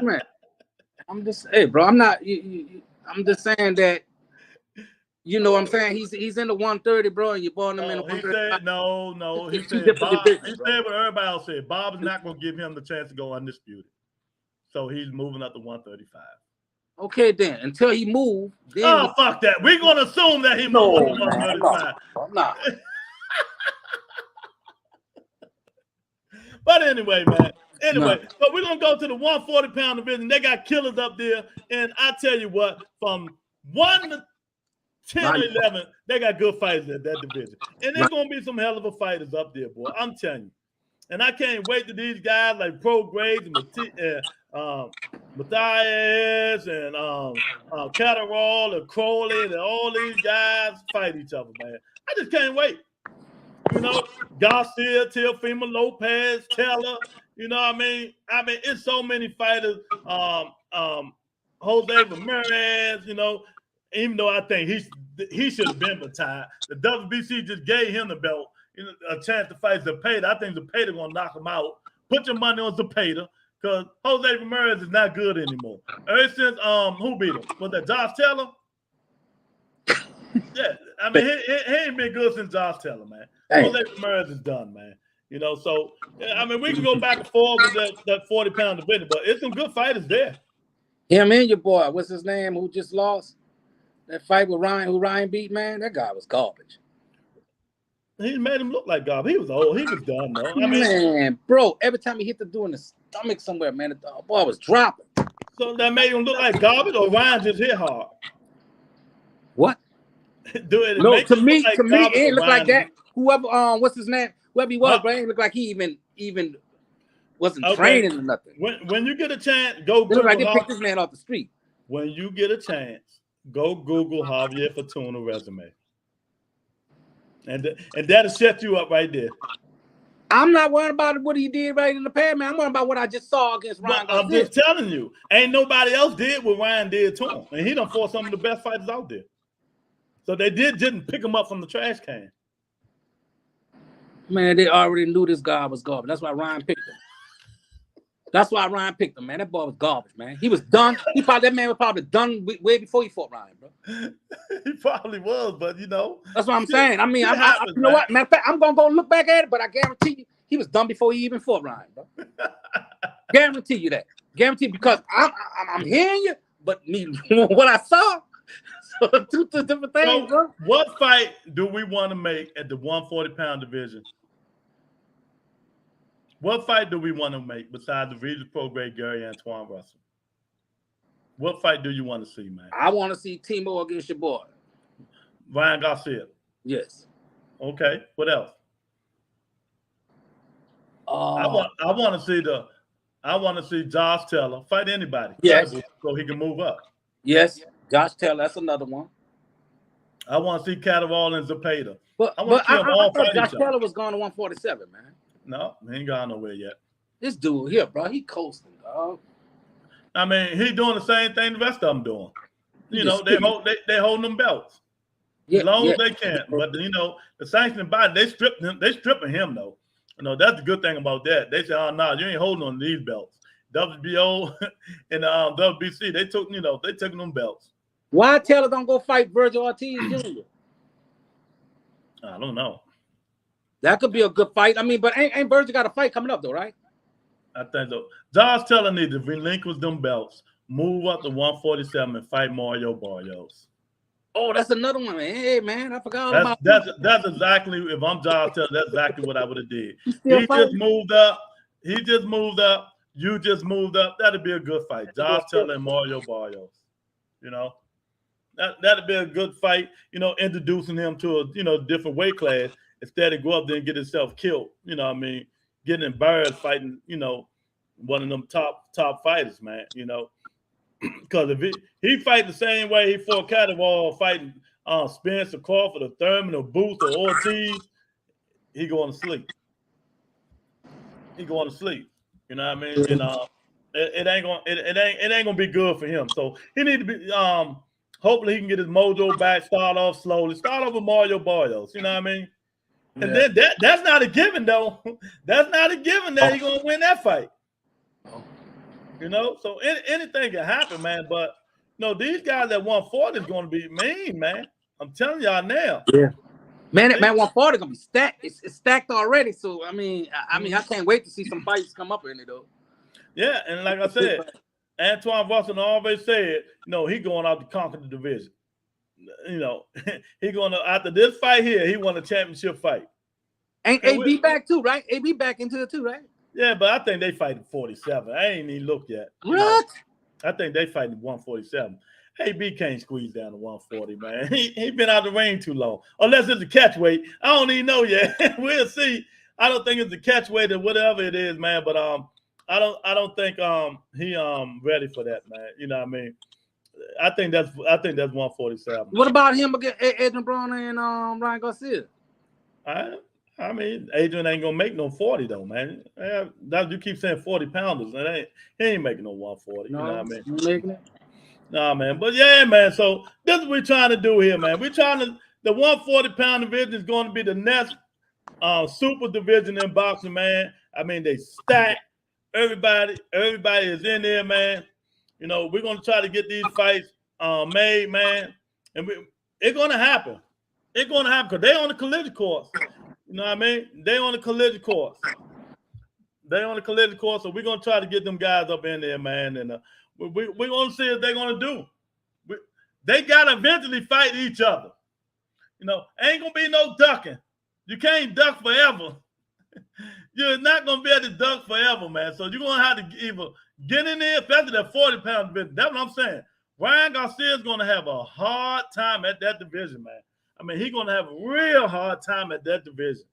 Man, I'm just, bro. I'm not. I'm just saying that. You know what I'm saying? He's in the 130, bro, and you're born him in the 135. No. He said what everybody else said. Bob is not going to give him the chance to go undisputed. So he's moving up to 135. Okay, then. Until he moves. Fuck that. We're going to assume that he moved up to 135. No. But anyway, man. So we're going to go to the 140-pound division. They got killers up there. And I tell you what, from 1 to 10 or 11, they got good fighters at that division. And there's going to be some hell of a fighters up there, boy. I'm telling you. And I can't wait to these guys like Prograis and Matthias and Catterall and Crowley and all these guys fight each other, man. I just can't wait. You know, Garcia, Teofimo Lopez, Taylor, you know what I mean? It's so many fighters. Jose Ramirez, you know, even though I think he should have been retired. The WBC just gave him the belt, you know, a chance to fight Zepeda. I think Zepeda gonna knock him out. Put your money on Zepeda because Jose Ramirez is not good anymore. Ever since who beat him? Was that Josh Taylor? Yeah, I mean he ain't been good since Josh Taylor, man. Jose Ramirez is done, man. You know, so I mean we can go back and forth with that 40-pound division, but it's some good fighters there. Him and your boy, what's his name, who just lost that fight with Ryan, who Ryan beat, man, that guy was garbage. He made him look like garbage. He was old. He was done, though. Man, bro, every time he hit the dude in the stomach somewhere, man, the boy was dropping. So that made him look like garbage, or Ryan just hit hard? What? No, to me, it ain't look like that. Whoever, what's his name? Whoever he was, but it ain't look like he even wasn't training or nothing. When you get a chance, go Google. Look like they picked this man off the street. When you get a chance, go Google Javier Fortuna resume. And that'll set you up right there. I'm not worried about what he did right in the past, man. I'm worried about what I just saw against Ryan. I'm just telling you, ain't nobody else did what Ryan did to him. And he done fought some of the best fighters out there. So they didn't pick him up from the trash can. Man, they already knew this guy was garbage. That's why Ryan picked him. Man. That boy was garbage, man. He was done. That man was probably done way before he fought Ryan, bro. He probably was, but you know. That's what I'm saying. I mean, you know what? Matter of fact, I'm gonna go look back at it, but I guarantee you, he was done before he even fought Ryan, bro. Guarantee you that. Guarantee, because I'm hearing you, but me what I saw. So two different things, bro. What fight do we want to make at the 140-pound division? What fight do we want to make besides the Regis Prograis, Gary Antuanne Russell? What fight do you want to see, man? I want to see Timo against your boy, Ryan Garcia. Yes. Okay. What else? I want to see Josh Taylor fight anybody. Yes. So he can move up. Yes. Josh Taylor, that's another one. I want to see Catterall and Zepeda. But I thought Josh Taylor was going to 147, man. No, he ain't gone nowhere yet. This dude here, bro, he coasting, dog. I mean, he doing the same thing the rest of them doing. You know, they holding them belts. As long as they can. But you know, the sanctioning body, they stripping him though. You know, that's the good thing about that. They say, oh no, you ain't holding on to these belts. WBO and WBC, they took them belts. Why Taylor don't go fight Virgil Ortiz Jr.? I don't know. That could be a good fight. I mean, but ain't Virgil got a fight coming up though, right? I think so. Josh Taylor needs to relinquish them belts, move up to 147 and fight Mario Barrios. Oh, that's another one. Hey, man, I forgot about that's exactly, if I'm Josh Taylor, that's exactly what I would have did. He just moved up. You just moved up. That'd be a good fight. Josh Taylor and Mario Barrios. You know, that'd be a good fight. You know, introducing him to a different weight class instead of go up there and get himself killed. You know what I mean? Getting embarrassed fighting, one of them top fighters, man. You know. Because if he fight the same way he fought Catterall fighting Spencer, Crawford, or Thurman, or Booth, or Ortiz, he going to sleep. He going to sleep. You know what I mean? And it ain't gonna be good for him. So he need to be. Hopefully he can get his mojo back. Start off slowly. Start off with Mario Barrios. You know what I mean? Yeah. And then that's not a given though. That's not a given that he's gonna win that fight. You know, so anything can happen, man. But these guys at 140 is going to be mean, man. I'm telling y'all now. Yeah, man. 140 gonna be stacked. It's stacked already. So I mean, I can't wait to see some fights come up in it though. Yeah, and like I said, Antuanne Russell always said, he going out to conquer the division. He going to, after this fight here, he won a championship fight. Ain't AB back too, right? AB back into it too, right? Yeah, but I think they fight at 47. I ain't even looked yet. What? I think they fight at 147. AB can't squeeze down to 140, man. He been out of the ring too long. Unless it's a catch weight. I don't even know yet. We'll see. I don't think it's a catch weight or whatever it is, man. But I don't think he ready for that, man. You know what I mean? I think that's 147. What about him against Adrian Broner and Ryan Garcia? I mean, Adrian ain't gonna make no 40 though, man. You keep saying 40 pounders, and he ain't making no 140. No, you know what I mean? Making it? Nah, man. But yeah, man. So this is what we're trying to do here, man. We're trying to. The 140-pound division is going to be the next super division in boxing, man. I mean, they stack. Everybody is in there, man. We're gonna try to get these fights made, man, and it's gonna happen. It's gonna happen because they on the collision course. You know what I mean? They on the collision course. So we're gonna try to get them guys up in there, man. And we're gonna see what they're gonna do. They gotta eventually fight each other. Ain't gonna be no ducking. You can't duck forever. You're not gonna be able to duck forever, man. So you're gonna have to either get in there, especially that 40-pound division. That's what I'm saying. Ryan Garcia is gonna have a hard time at that division, man. I mean, he's going to have a real hard time at that division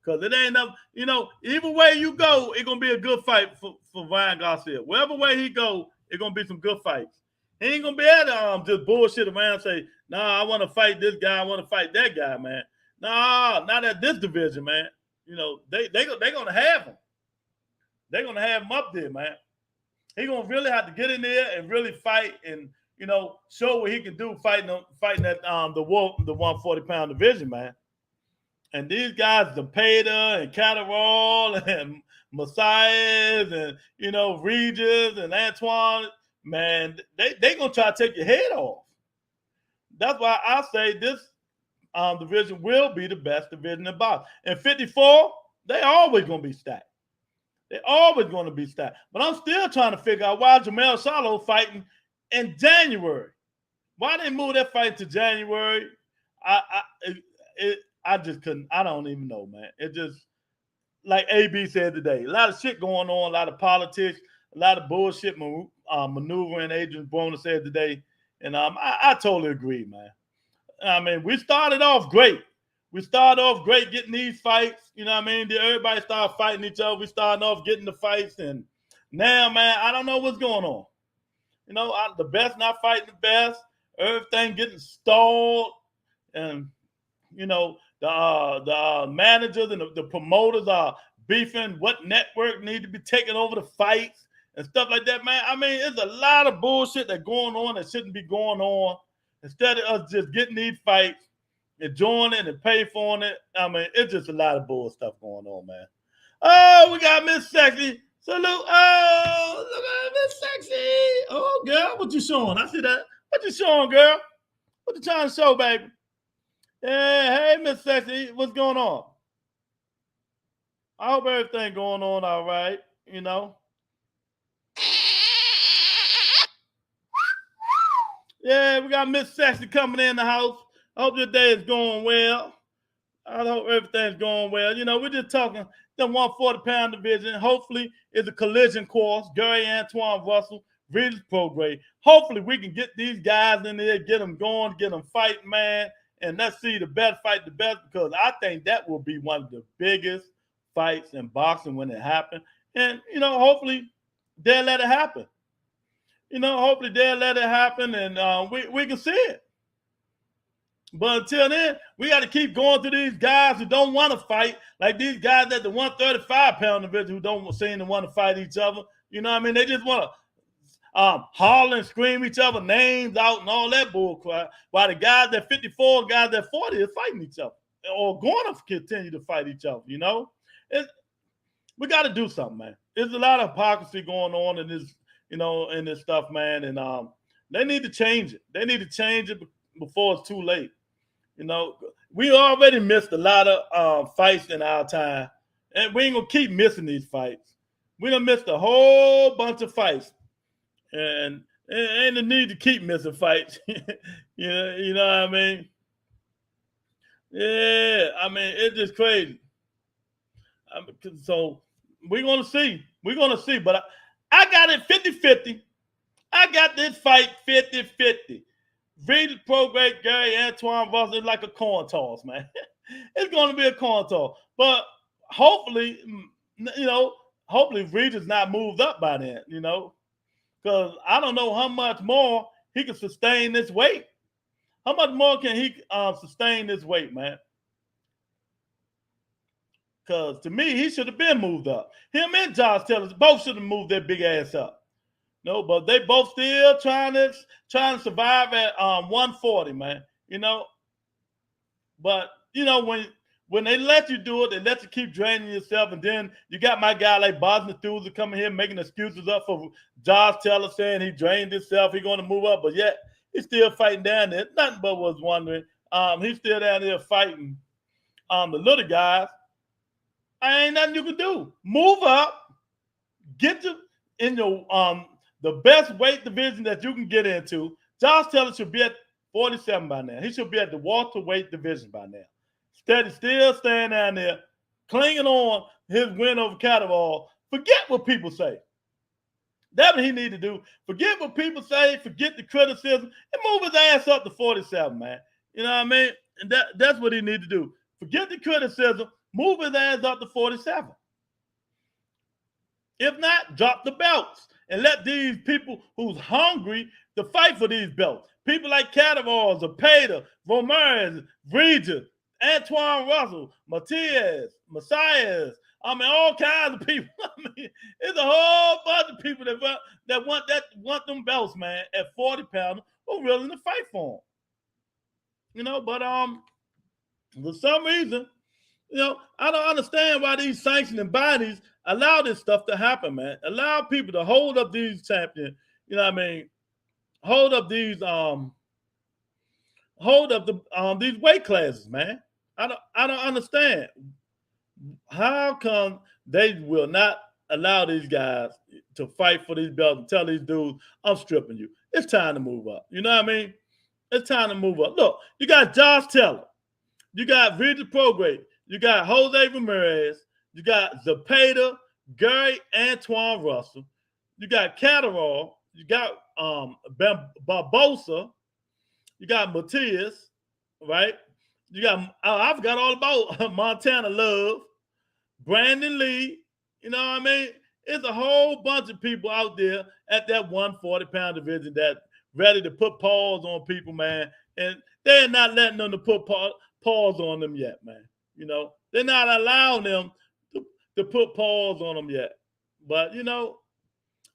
because it ain't enough. Either way you go, it's going to be a good fight for Ryan Garcia. Wherever way he go, it's going to be some good fights. He ain't going to be able to just bullshit around and say, nah, I want to fight this guy. I want to fight that guy, man. Nah, not at this division, man. They're going to have him. They're going to have him up there, man. He's going to really have to get in there and really fight and, show what he can do fighting at the 140-pound division, man. And these guys, Zepeda and Catterall and Messiah and Regis and Antuanne, man, they gonna try to take your head off. That's why I say this division will be the best division in boxing. And 54, they always gonna be stacked. They're always going to be stacked. But I'm still trying to figure out why Jermell Charlo fighting in January. Why they move that fight to January? I just couldn't. I don't even know, man. It just, like AB said today, a lot of shit going on, a lot of politics, a lot of bullshit maneuvering. Adrian Broner said today, and I totally agree, man. I mean, we started off great. We started off great getting these fights. You know what I mean? Everybody started fighting each other. We started off getting the fights, and now, man, I don't know what's going on. You know, the best not fighting the best. Everything getting stalled, and you know the managers and the promoters are beefing what network need to be taking over the fights and stuff like that, man. I mean, there's a lot of bullshit that's going on that shouldn't be going on. Instead of us just getting these fights, enjoying it and paying for it, I mean, it's just a lot of bull stuff going on, man. Oh, we got Miss Sexy. Salute. Oh, look at Miss Sexy. Oh, girl, what you showing? I see that. What you showing, girl? What you trying to show, baby? Yeah, hey, Miss Sexy, what's going on? I hope everything going on all right, you know. Yeah, we got Miss Sexy coming in the house. I hope your day is going well. I hope everything's going well. You know, we're just talking the 140-pound division. Hopefully, it's a collision course. Gary Antuanne Russell, Regis Prograis. Hopefully, we can get these guys in there, get them going, get them fighting, man. And let's see the best fight the best, because I think that will be one of the biggest fights in boxing when it happens. And, you know, hopefully they'll let it happen. You know, hopefully they'll let it happen, and we can see it. But until then, we got to keep going to these guys who don't want to fight, like these guys at the 135-pound division who don't seem to want to fight each other. You know what I mean? They just want to holler and scream each other names out and all that bullcrap, while the guys at 54, guys at 40 is fighting each other or going to continue to fight each other, you know? We got to do something, man. There's a lot of hypocrisy going on in this, you know, in this stuff, man, and they need to change it. They need to change it before it's too late. You know, we already missed a lot of fights in our time, and we ain't going to keep missing these fights. We done missed a whole bunch of fights, and ain't the need to keep missing fights. you know what I mean? Yeah, I mean, it's just crazy. So we're going to see. We're going to see, but I got it 50-50. I got this fight 50-50. Regis Prograis, Gary Antuanne Russell is like a coin toss, man. It's going to be a coin toss. But hopefully, you know, hopefully Regis not moved up by then, you know, because I don't know how much more he can sustain this weight. How much more can he sustain this weight, man? Because to me, he should have been moved up. Him and Josh Taylor both should have moved their big ass up. No, but they both still trying to survive at 140, man. You know, but you know when they let you do it, they let you keep draining yourself, and then you got my guy like Boston Thuzer coming here making excuses up for Josh Taylor, saying he drained himself, he's going to move up, but yet he's still fighting down there. Nothing but was wondering. He's still down there fighting the little guys. I ain't nothing you can do. Move up, get in your the best weight division that you can get into. Josh Taylor should be at 47 by now. He should be at the welterweight division by now. Still staying down there, clinging on his win over Catterall. Forget what people say. That's what he need to do. Forget what people say. Forget the criticism and move his ass up to 47, man. You know what I mean? And that's what he need to do. Forget the criticism. Move his ass up to 47. If not, drop the belts and let these people who's hungry to fight for these belts. People like Catterall, Zepeda, Ramirez, Regis, Antuanne Russell, Matias, Messias. I mean, all kinds of people. I mean, it's a whole bunch of people that want them belts, man, at 40 pounds who are willing to fight for them. You know, but for some reason, you know, I don't understand why these sanctioning bodies allow this stuff to happen, man. Allow people to hold up these champions, you know what I mean? Hold up these these weight classes, man. I don't understand. How come they will not allow these guys to fight for these belts and tell these dudes, I'm stripping you. It's time to move up. You know what I mean? It's time to move up. Look, you got Josh Taylor. You got Regis Prograis. You got Jose Ramirez. You got Zepeda, Gary Antuanne Russell. You got Catterall. You got Barbosa. You got Matias, right? You got, I forgot all about Montana Love, Brandon Lee. You know what I mean? It's a whole bunch of people out there at that 140-pound division that ready to put paws on people, man. And they're not letting them to put paws on them yet, man. You know, they're not allowing them to put paws on them yet. But, you know,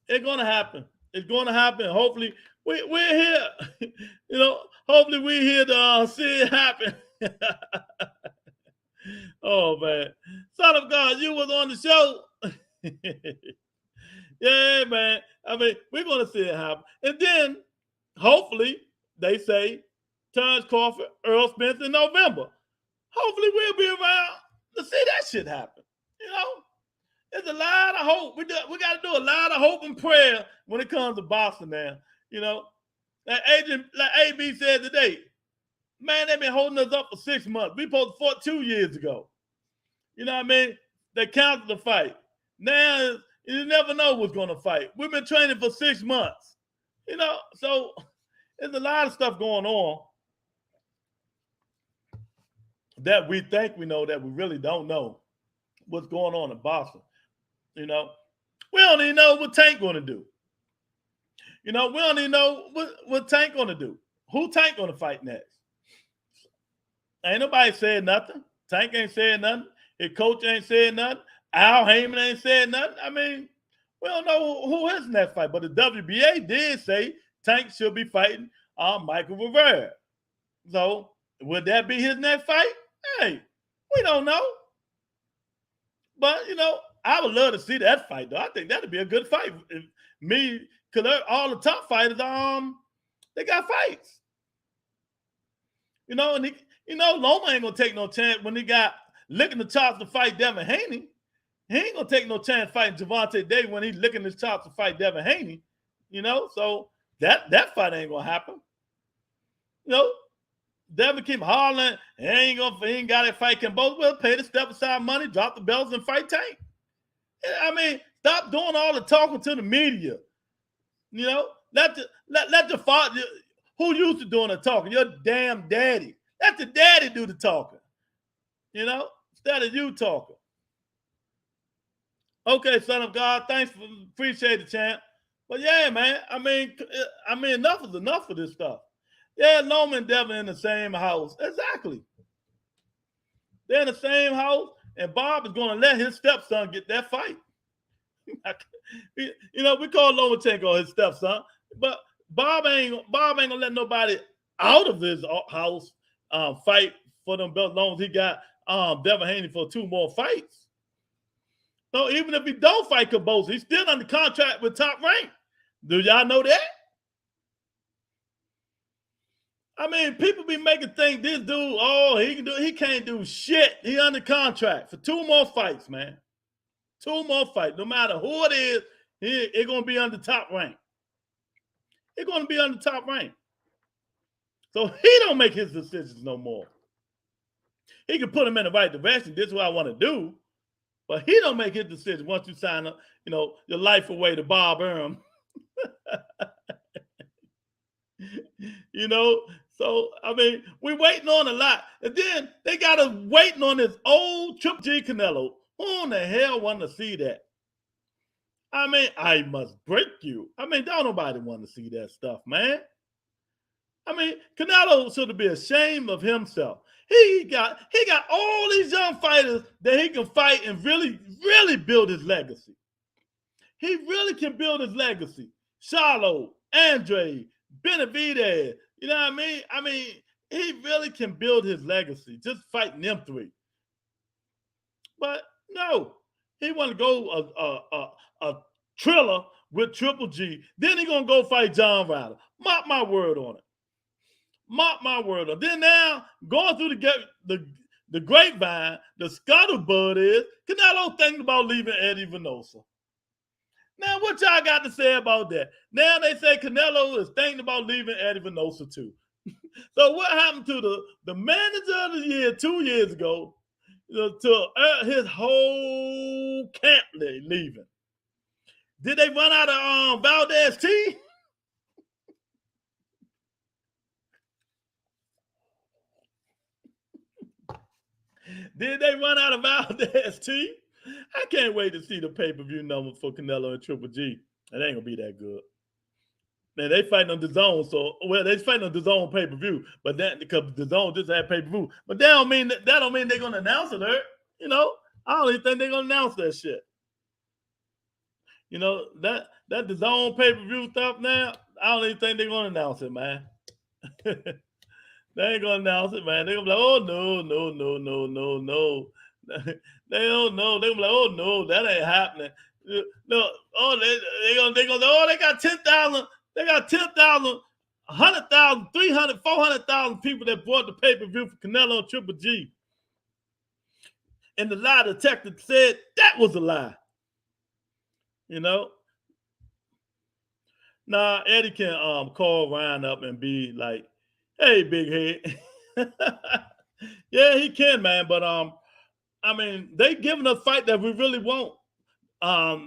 it's going to happen. It's going to happen. Hopefully, we're here. You know, hopefully we're here to see it happen. Oh, man. Son of God, you was on the show. Yeah, man. I mean, we're going to see it happen. And then, hopefully, they say, Terrence Crawford, Earl Spence in November. Hopefully, we'll be around to see that shit happen. You know? There's a lot of hope. We got to do a lot of hope and prayer when it comes to boxing, man. You know? Like AB said today, man, they've been holding us up for 6 months. We supposed to fought 2 years ago. You know what I mean? They canceled the fight. Now, you never know what's going to fight. We've been training for 6 months. You know, so there's a lot of stuff going on that we think we know that we really don't know what's going on in boxing. You know, we don't even know what Tank going to do. You know, we don't even know what Tank going to do. Who Tank going to fight next? Ain't nobody said nothing. Tank ain't said nothing. His coach ain't said nothing. Al Heyman ain't said nothing. I mean, we don't know who his next fight, but the WBA did say Tank should be fighting Michael Rivera. So, would that be his next fight? Hey, we don't know. But, you know, I would love to see that fight, though. I think that'd be a good fight. Because all the top fighters, they got fights. You know, and Loma ain't going to take no chance when he got licking the chops to fight Devin Haney. He ain't going to take no chance fighting Gervonta Davis when he's licking his chops to fight Devin Haney. You know, so that fight ain't going to happen. You know, Devin keep hollering, he ain't got to fight Can both well pay the step aside money, drop the belts, and fight Tank. I mean, stop doing all the talking to the media. You know, let the father who used to doing the talking, your damn daddy. Let the daddy do the talking. You know, instead of you talking. Okay, son of God, thanks for appreciate it, champ. But yeah, man, I mean, enough is enough of this stuff. Yeah, Loma and Devin in the same house. Exactly. They're in the same house, and Bob is going to let his stepson get that fight. You know, we call Lomachenko his stepson, but Bob ain't gonna let nobody out of his house fight for them belts as long as he got Devin Haney for 2 more fights. So even if he don't fight Cabosa, he's still under contract with Top Rank. Do y'all know that? I mean, people be making think this dude, he can't do shit. He under contract for 2 more fights, man. 2 more fights. No matter who it is, it's going to be under Top Rank. It's going to be under Top Rank. So he don't make his decisions no more. He can put him in the right direction. This is what I want to do. But he don't make his decision once you sign up, you know, your life away to Bob Arum. You know, so, I mean, we're waiting on a lot. And then they got us waiting on this old Triple G Canelo. Who in the hell want to see that? I mean, I must break you. I mean, don't nobody want to see that stuff, man. I mean, Canelo should be ashamed of himself. He got all these young fighters that he can fight and really, really build his legacy. He really can build his legacy. Charlo, Andre, Benavidez, you know what I mean? I mean, he really can build his legacy just fighting them 3. But no, he want to go a thriller with Triple G. Then he gonna go fight John Ryder. Mark my word on it. Mark my word on it. Then now going through the grapevine, the scuttlebutt is Canelo thinking about leaving Eddie Venosa. Now, what y'all got to say about that? Now they say Canelo is thinking about leaving Eddie Venosa too. So what happened to the manager of the year 2 years ago to his whole camp leaving? Did they run out of Valdez T? Did they run out of Valdez T? I can't wait to see the pay-per-view number for Canelo and Triple G. It ain't gonna be that good. Man, they fighting on the zone, they fighting on the zone pay-per-view, but that because the zone just had pay-per-view. But that don't mean they're gonna announce it, you know. I don't even think they're gonna announce that shit. You know, that the zone pay-per-view stuff now, I don't even think they're gonna announce it, man. They ain't gonna announce it, man. They're gonna be like, oh no. They don't know. They're gonna be like, oh no, that ain't happening. No, they got 10,000, they got 10,000, 100,000, 300, 400,000 people that bought the pay-per-view for Canelo and Triple G. And the lie detector said that was a lie. You know? Nah, Eddie can call Ryan up and be like, hey, big head. Yeah, he can, man. But I mean, they giving us a fight that we really want.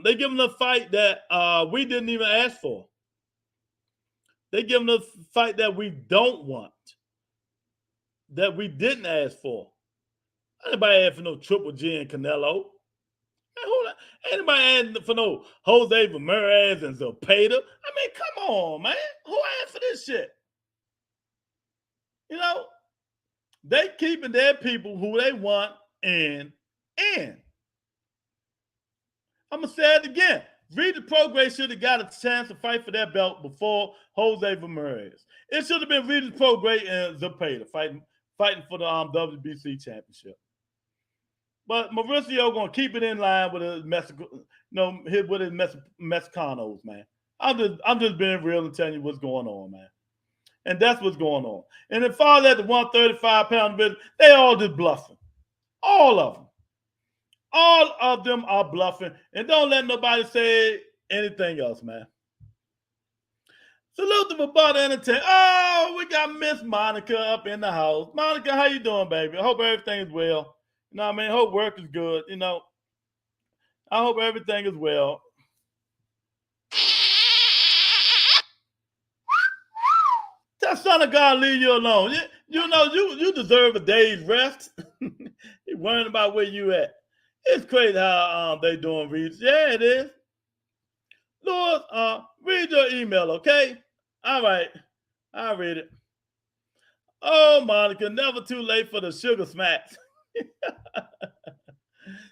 They giving us a fight that we didn't even ask for. They giving us a fight that we don't want, that we didn't ask for. Anybody asked for no Triple G and Canelo? Anybody asked for no Jose Ramirez and Zepeda? I mean, come on, man. Who asked for this shit? You know, they keeping their people who they want in. I'm going to say it again. Regis Prograis should have got a chance to fight for that belt before Jose Ramirez. It should have been Regis Prograis and Zepeda fighting for the WBC championship. But Mauricio going to keep it in line with his Mexicanos, man. I'm just being real and telling you what's going on, man. And that's what's going on. And as far as the 135-pound division, they all just bluffing. All of them. All of them are bluffing. And don't let nobody say anything else, man. Salute to Barbara Entertainment. Oh, we got Miss Monica up in the house. Monica, how you doing, baby? I hope everything is well. You know what I mean? Hope work is good. You know, I hope everything is well. That son of God leave you alone. You know, you deserve a day's rest. You're worrying about where you at. It's crazy how they doing Regis. Yeah, it is. Lord, read your email, okay? All right. I'll read it. Oh, Monica, never too late for the sugar smacks.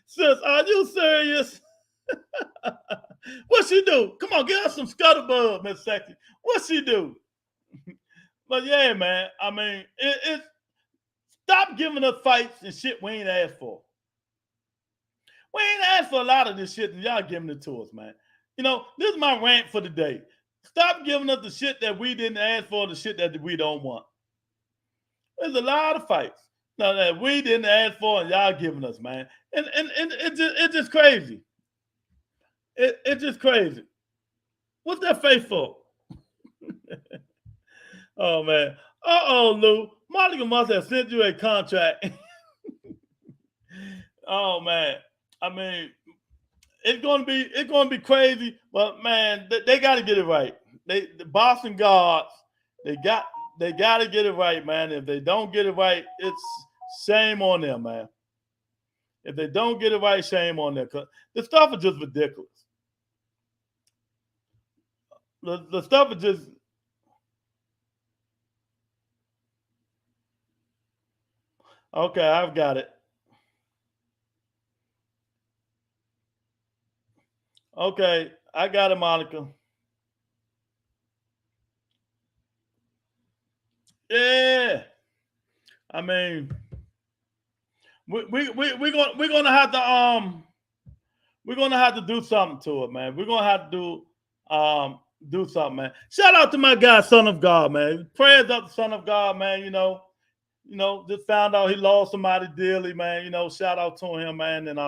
Sis, are you serious? What she do? Come on, give us some scuttlebug, Miss Sexy. What she do? But yeah, man, I mean, it's stop giving us fights and shit we ain't asked for. We ain't asked for a lot of this shit and y'all giving it to us, man. You know, this is my rant for the day. Stop giving us the shit that we didn't ask for, the shit that we don't want. There's a lot of fights now that we didn't ask for and y'all giving us, man. And it's just crazy. It's just crazy. What's that face for? Oh, man. Uh-oh, Lou. Monica must have sent you a contract. Oh, man. I mean, it's gonna be crazy, but man, they got to get it right. The Boston guards, they got to get it right, man. If they don't get it right, it's shame on them, man. If they don't get it right, shame on them. 'Cause the stuff is just ridiculous. The stuff is just. Okay, I've got it. Okay, I got it, Monica. Yeah, I mean, we're gonna have to do something to it, man. We're gonna have to do something, man. Shout out to my guy, Son of God, man. Prayers up to Son of God, man. You know, just found out he lost somebody dearly, man. You know, shout out to him, man. And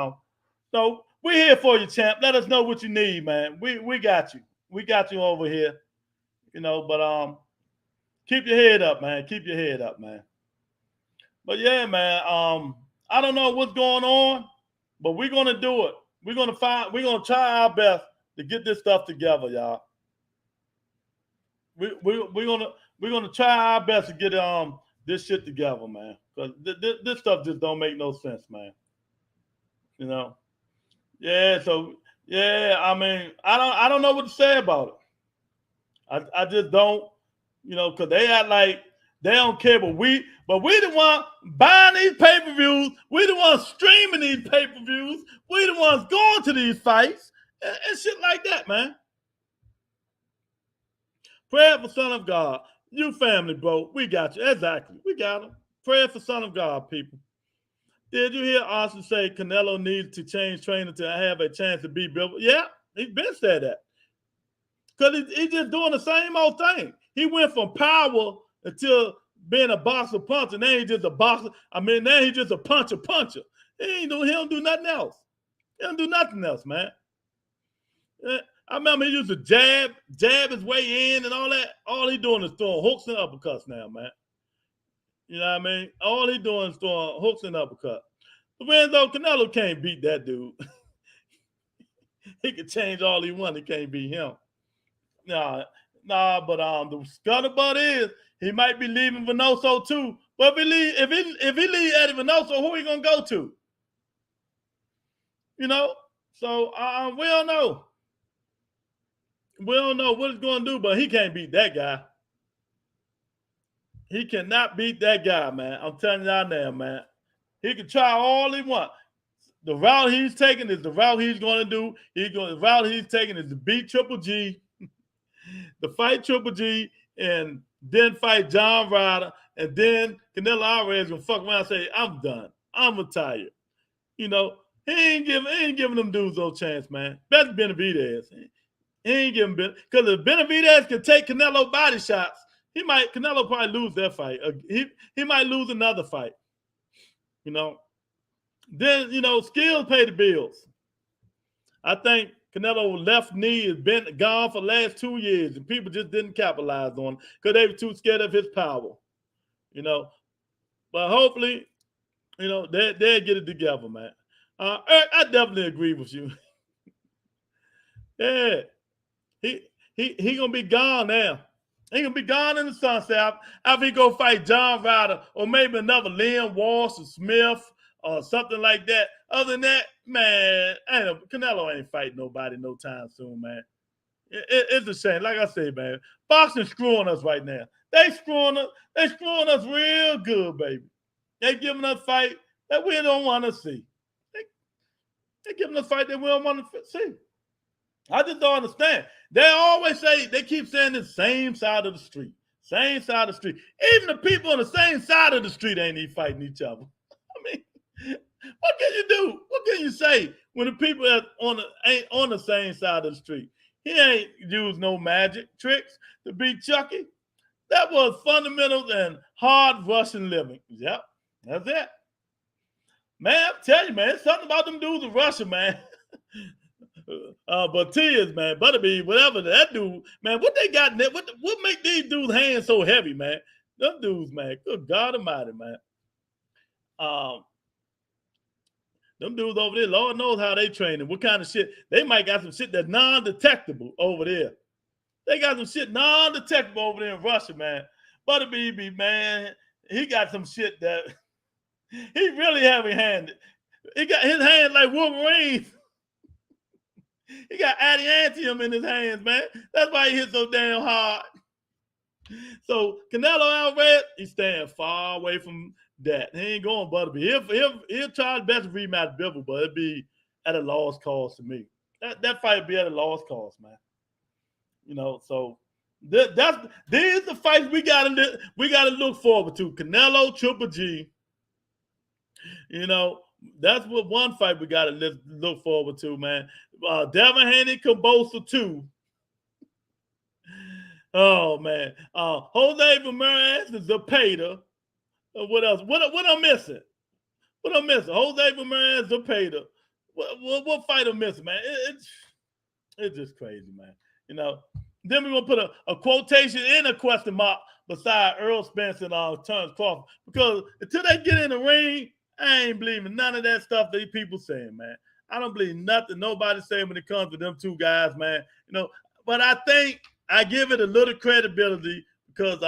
so we here for you, champ. Let us know what you need, man. We got you. We got you over here. You know, but keep your head up, man. Keep your head up, man. But yeah, man. I don't know what's going on, but we're gonna do it. We're gonna try our best to get this stuff together, y'all. We're gonna try our best to get this shit together, man. Because this stuff just don't make no sense, man. You know. Yeah. So yeah, I mean, I don't know what to say about it. I just don't, you know, because they act like they don't care, but we the one buying these pay-per-views. We the ones streaming these pay-per-views. We the ones going to these fights and shit like that, man. Prayer for Son of God. You family, bro. We got you. Exactly. We got him. Prayer for Son of God, people. Did you hear Austin say Canelo needs to change training to have a chance to beat Bill? Yeah, he's been said that. Because he's just doing the same old thing. He went from power until being a boxer puncher. Now he's just a boxer. I mean, now he's just a puncher. He don't do nothing else. He don't do nothing else, man. I remember he used to jab his way in and all that. All he doing is throwing hooks and uppercuts now, man. You know what I mean? All he doing is throwing hooks and uppercuts. Lorenzo Canelo can't beat that dude. He can change all he wants. He can't beat him. Nah, but the scuttlebutt is he might be leaving Venoso too. But if he leave Eddie Venoso, who he gonna go to? You know? So we don't know. We don't know what he's gonna do, but he can't beat that guy. He cannot beat that guy, man. I'm telling y'all now, man. He can try all he wants. The route he's taking is the route he's going to do. The route he's taking is to beat Triple G, to fight Triple G, and then fight John Ryder, and then Canelo Alvarez will fuck around and say, I'm done. I'm retired. You know, he ain't giving them dudes no chance, man. That's Benavidez. He ain't giving because if Benavidez can take Canelo body shots, Canelo probably lose that fight. He might lose another fight. You know. Then, you know, skills pay the bills. I think Canelo's left knee has been gone for the last 2 years, and people just didn't capitalize on it because they were too scared of his power. You know. But hopefully, you know, they'll get it together, man. Eric, I definitely agree with you. Yeah. He gonna be gone now. He gonna be gone in the sunset after he go fight John Ryder or maybe another Liam Walsh or Smith or something like that. Other than that, man, Canelo ain't fighting nobody no time soon, man. It's a shame. Like I say, man, boxing screwing us right now. They screwing us real good, baby. They giving us fight that we don't want to see. They giving us fight that we don't want to see. I just don't understand. They always say, they keep saying the same side of the street. Same side of the street. Even the people on the same side of the street ain't even fighting each other. I mean, what can you do? What can you say when the people ain't on the same side of the street? He ain't used no magic tricks to beat Chucky. That was fundamentals and hard Russian living. Yep, that's it. Man, I'm telling you, man, something about them dudes in Russia, man. But tears, man, Butterbean, whatever that dude, man, what they got in there? What make these dudes' hands so heavy, man? Them dudes, man, good God Almighty, man. Them dudes over there, Lord knows how they training. What kind of shit? They might got some shit that's non-detectable over there. They got some shit non-detectable over there in Russia, man. Butterbean, man, he got some shit that he really heavy-handed. He got his hands like Wolverine. He got adamantium in his hands, man. That's why he hit so damn hard. So Canelo Alvarez, he's staying far away from that. He ain't going Butterbean. He'll try his best to rematch Bivol, but it'd be at a loss cause to me. That fight would be at a loss cause, man. You know, so these are the fights we gotta look forward to. Canelo, Triple G. You know, that's what one fight we got to look forward to, man. Devin Haney, Kambosos 2. Oh, man. Jose Ramirez, Zepeda. What else? What I'm missing? Jose Ramirez, Zepeda. What fight are missing, man? It's just crazy, man. You know. Then we're gonna put a quotation and a question mark beside Earl Spence and Terrence Crawford, because until they get in the ring, I ain't believing none of that stuff these people saying, man. I don't believe nothing nobody's saying when it comes to them two guys, man. You know, but I think I give it a little credibility because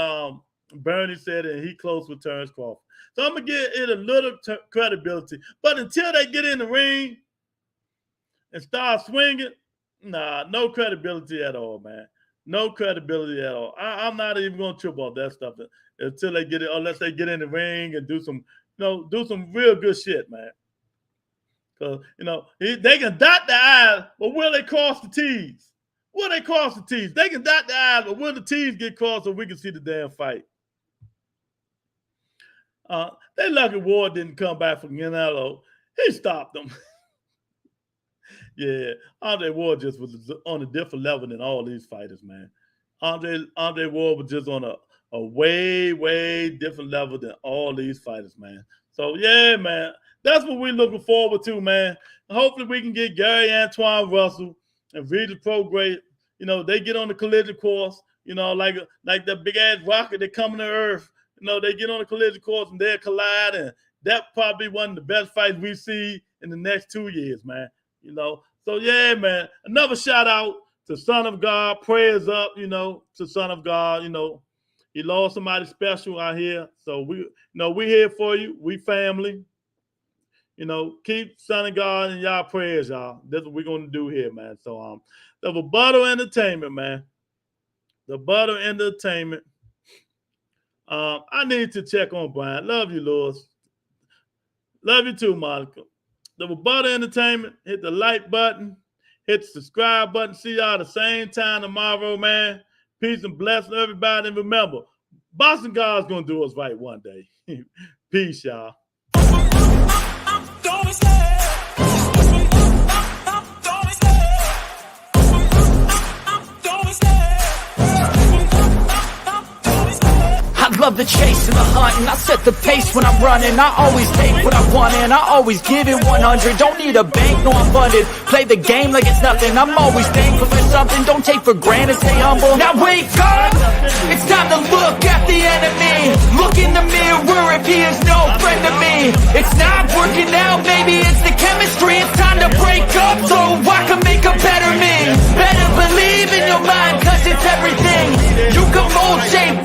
Bernie said it and he close with Terrence Crawford. So I'm gonna give it a little credibility. But until they get in the ring and start swinging, nah, no credibility at all, man. No credibility at all. I'm not even gonna trip off that stuff until they get it, unless they get in the ring and do some real good shit, man. Because they can dot the I's, but will they cross the T's? Will they cross the T's? They can dot the I's, but will the T's get crossed so we can see the damn fight? They lucky Ward didn't come back from Canelo. He stopped them. Yeah, Andre Ward just was on a different level than all these fighters, man. Andre Ward was just on a way, way different level than all these fighters, man. So, yeah, man, that's what we're looking forward to, man. Hopefully we can get Gary Antuanne Russell and Regis Prograis. They get on the collision course, like the big-ass rocket that coming to Earth. They get on the collision course and they'll collide, and that probably one of the best fights we see in the next 2 years, man. So yeah, man. Another shout out to Son of God. Prayers up, to Son of God. He lost somebody special out here. So we here for you. We family. Keep Son of God in y'all prayers, y'all. That's what we're gonna do here, man. So the Rebuttal Entertainment, man. The Rebuttal Entertainment. I need to check on Brian. Love you, Lewis. Love you too, Monica. The Rebuttal Entertainment, hit the like button, hit the subscribe button. See y'all the same time tomorrow, man. Peace and blessing everybody. And remember, Boston God's gonna do us right one day. Peace, y'all. Love the chase and the hunting. I set the pace when I'm running. I always take what I want and I always give it 100. Don't need a bank, no I'm funded. Play the game like it's nothing. I'm always thankful for something. Don't take for granted, stay humble. Now wake up! It's time to look at the enemy. Look in the mirror if he is no friend to me. It's not working out, maybe it's the chemistry. It's time to break up so I can make a better me. Better believe in your mind, cause it's everything. You can mold, shape,